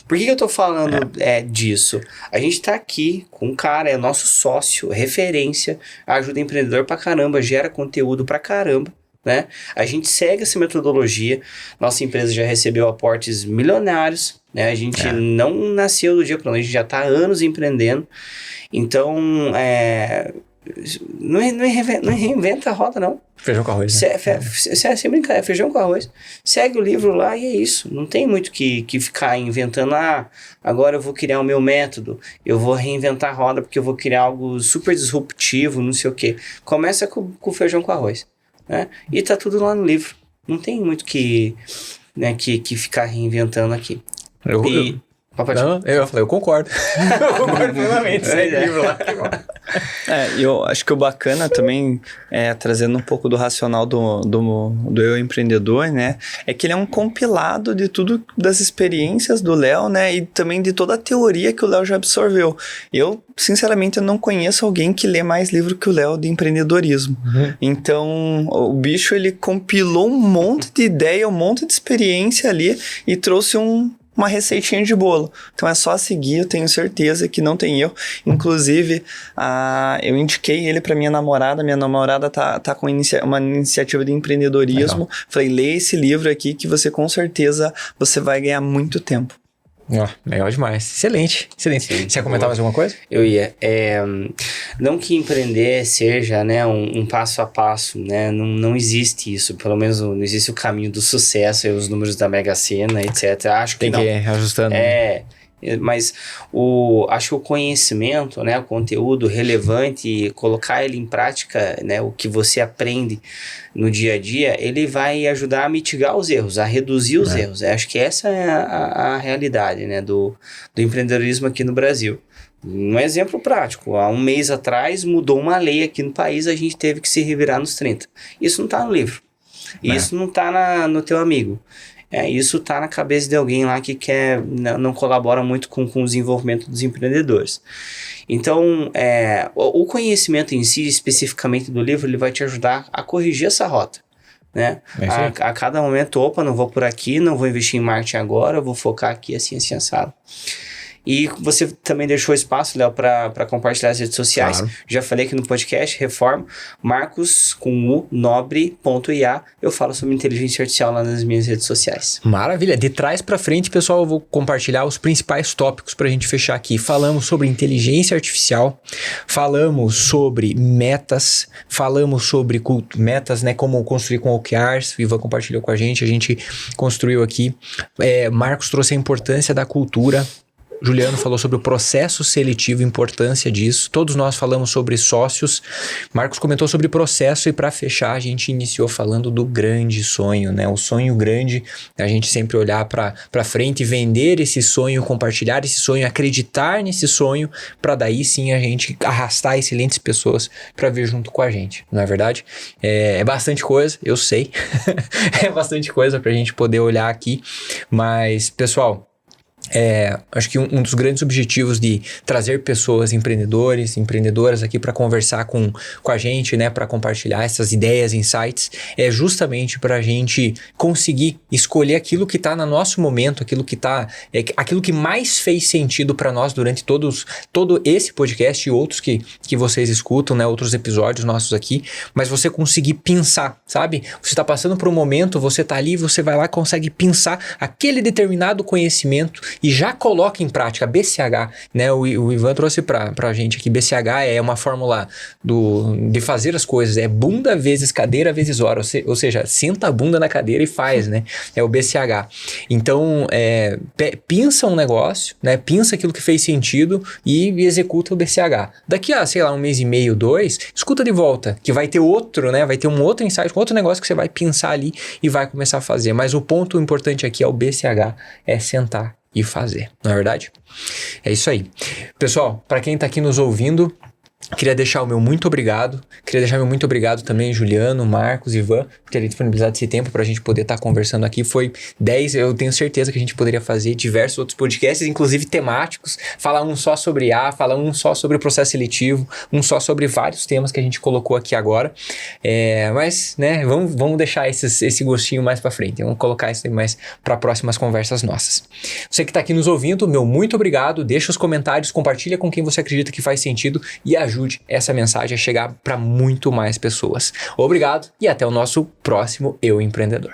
Por que eu tô falando disso? A gente tá aqui com um cara, é nosso sócio, referência, ajuda empreendedor pra caramba, gera conteúdo pra caramba. Né? A gente segue essa metodologia, nossa empresa já recebeu aportes milionários, né? A gente não nasceu do dia para noite, a gente já está há anos empreendendo, então não reinventa a roda não. Feijão com arroz, né? Sem brincar, é feijão com arroz. Segue o livro lá e é isso, não tem muito que ficar inventando, agora eu vou criar o meu método, eu vou reinventar a roda porque eu vou criar algo super disruptivo, não sei o que. Começa com feijão com arroz. Né? E tá tudo lá no livro. Não tem muito que ficar reinventando aqui. Eu falei, eu concordo. Eu concordo plenamente. Segue o livro lá. Eu acho que o bacana também, trazendo um pouco do racional do Eu Empreendedor, né? É que ele é um compilado de tudo das experiências do Léo, né? E também de toda a teoria que o Léo já absorveu. Eu, sinceramente, eu não conheço alguém que lê mais livro que o Léo de empreendedorismo. Então, o bicho, ele compilou um monte de ideia, um monte de experiência ali e trouxe uma receitinha de bolo. Então é só seguir, eu tenho certeza que não tem erro. Inclusive, eu indiquei ele para minha namorada tá com uma iniciativa de empreendedorismo. Legal. Falei, leia esse livro aqui que você com certeza você vai ganhar muito tempo. Legal demais. Excelente. Sim, você ia comentar mais alguma coisa? Eu ia. Não que empreender seja, né, um passo a passo, né? Não existe isso. Pelo menos não existe o caminho do sucesso, os números da Mega Sena, etc. Acho que não. Tem que ir ajustando. Mas acho que o conhecimento, né, o conteúdo relevante, colocar ele em prática, né, o que você aprende no dia a dia, ele vai ajudar a mitigar os erros, a reduzir os erros. Acho que essa é a realidade, né, do empreendedorismo aqui no Brasil. Um exemplo prático, há um mês atrás mudou uma lei aqui no país, a gente teve que se revirar nos 30. Isso não está no livro, isso não está no teu amigo. Isso está na cabeça de alguém lá que não colabora muito com o desenvolvimento dos empreendedores. Então, o conhecimento em si, especificamente do livro, ele vai te ajudar a corrigir essa rota. Né? A cada momento, não vou por aqui, não vou investir em marketing agora, vou focar aqui assim assado. E você também deixou espaço, Léo, para compartilhar as redes sociais. Claro. Já falei aqui no podcast, Reforma, Marcos com o nobre.ia. Eu falo sobre inteligência artificial lá nas minhas redes sociais. Maravilha. De trás para frente, pessoal, eu vou compartilhar os principais tópicos para a gente fechar aqui. Falamos sobre inteligência artificial, falamos sobre metas, falamos sobre metas, né, como construir com OKRs. O Ivan compartilhou com a gente construiu aqui. Marcos trouxe a importância da cultura. Juliano falou sobre o processo seletivo, a importância disso. Todos nós falamos sobre sócios. Marcos comentou sobre processo e para fechar a gente iniciou falando do grande sonho, né? O sonho grande, a gente sempre olhar para frente, vender esse sonho, compartilhar esse sonho, acreditar nesse sonho, para daí sim a gente arrastar excelentes pessoas para vir junto com a gente, não é verdade? É bastante coisa, eu sei. É bastante coisa para a gente poder olhar aqui, mas pessoal, acho que um dos grandes objetivos de trazer pessoas, empreendedores, empreendedoras aqui para conversar com a gente, né, para compartilhar essas ideias, insights, é justamente para a gente conseguir escolher aquilo que está no nosso momento, aquilo que mais fez sentido para nós durante todo esse podcast e outros que vocês escutam, né, outros episódios nossos aqui, mas você conseguir pensar, sabe? Você está passando por um momento, você está ali, você vai lá e consegue pensar aquele determinado conhecimento e já coloca em prática. BCH, né? O Ivan trouxe pra gente aqui. BCH é uma fórmula de fazer as coisas. É bunda vezes cadeira vezes hora. Ou seja, senta a bunda na cadeira e faz, né? É o BCH. Então, pensa um negócio, né? Pensa aquilo que fez sentido e executa o BCH. Daqui a, sei lá, 1 mês e meio, 2, escuta de volta, que vai ter outro, né? Vai ter um outro insight, um outro negócio que você vai pensar ali e vai começar a fazer. Mas o ponto importante aqui é o BCH, é sentar e fazer, não é verdade? É isso aí. Pessoal, para quem tá aqui nos ouvindo, queria deixar o meu muito obrigado. Queria deixar meu muito obrigado também, Juliano, Marcos, Ivan, por terem disponibilizado esse tempo pra gente poder estar conversando aqui. Foi 10, eu tenho certeza que a gente poderia fazer diversos outros podcasts, inclusive temáticos, falar um só sobre IA, falar um só sobre o processo seletivo, um só sobre vários temas que a gente colocou aqui agora. Mas, né, vamos deixar esse gostinho mais pra frente. Vamos colocar isso aí mais para próximas conversas nossas. Você que tá aqui nos ouvindo, meu muito obrigado. Deixa os comentários, compartilha com quem você acredita que faz sentido e ajude essa mensagem a chegar para muito mais pessoas. Obrigado e até o nosso próximo Eu Empreendedor.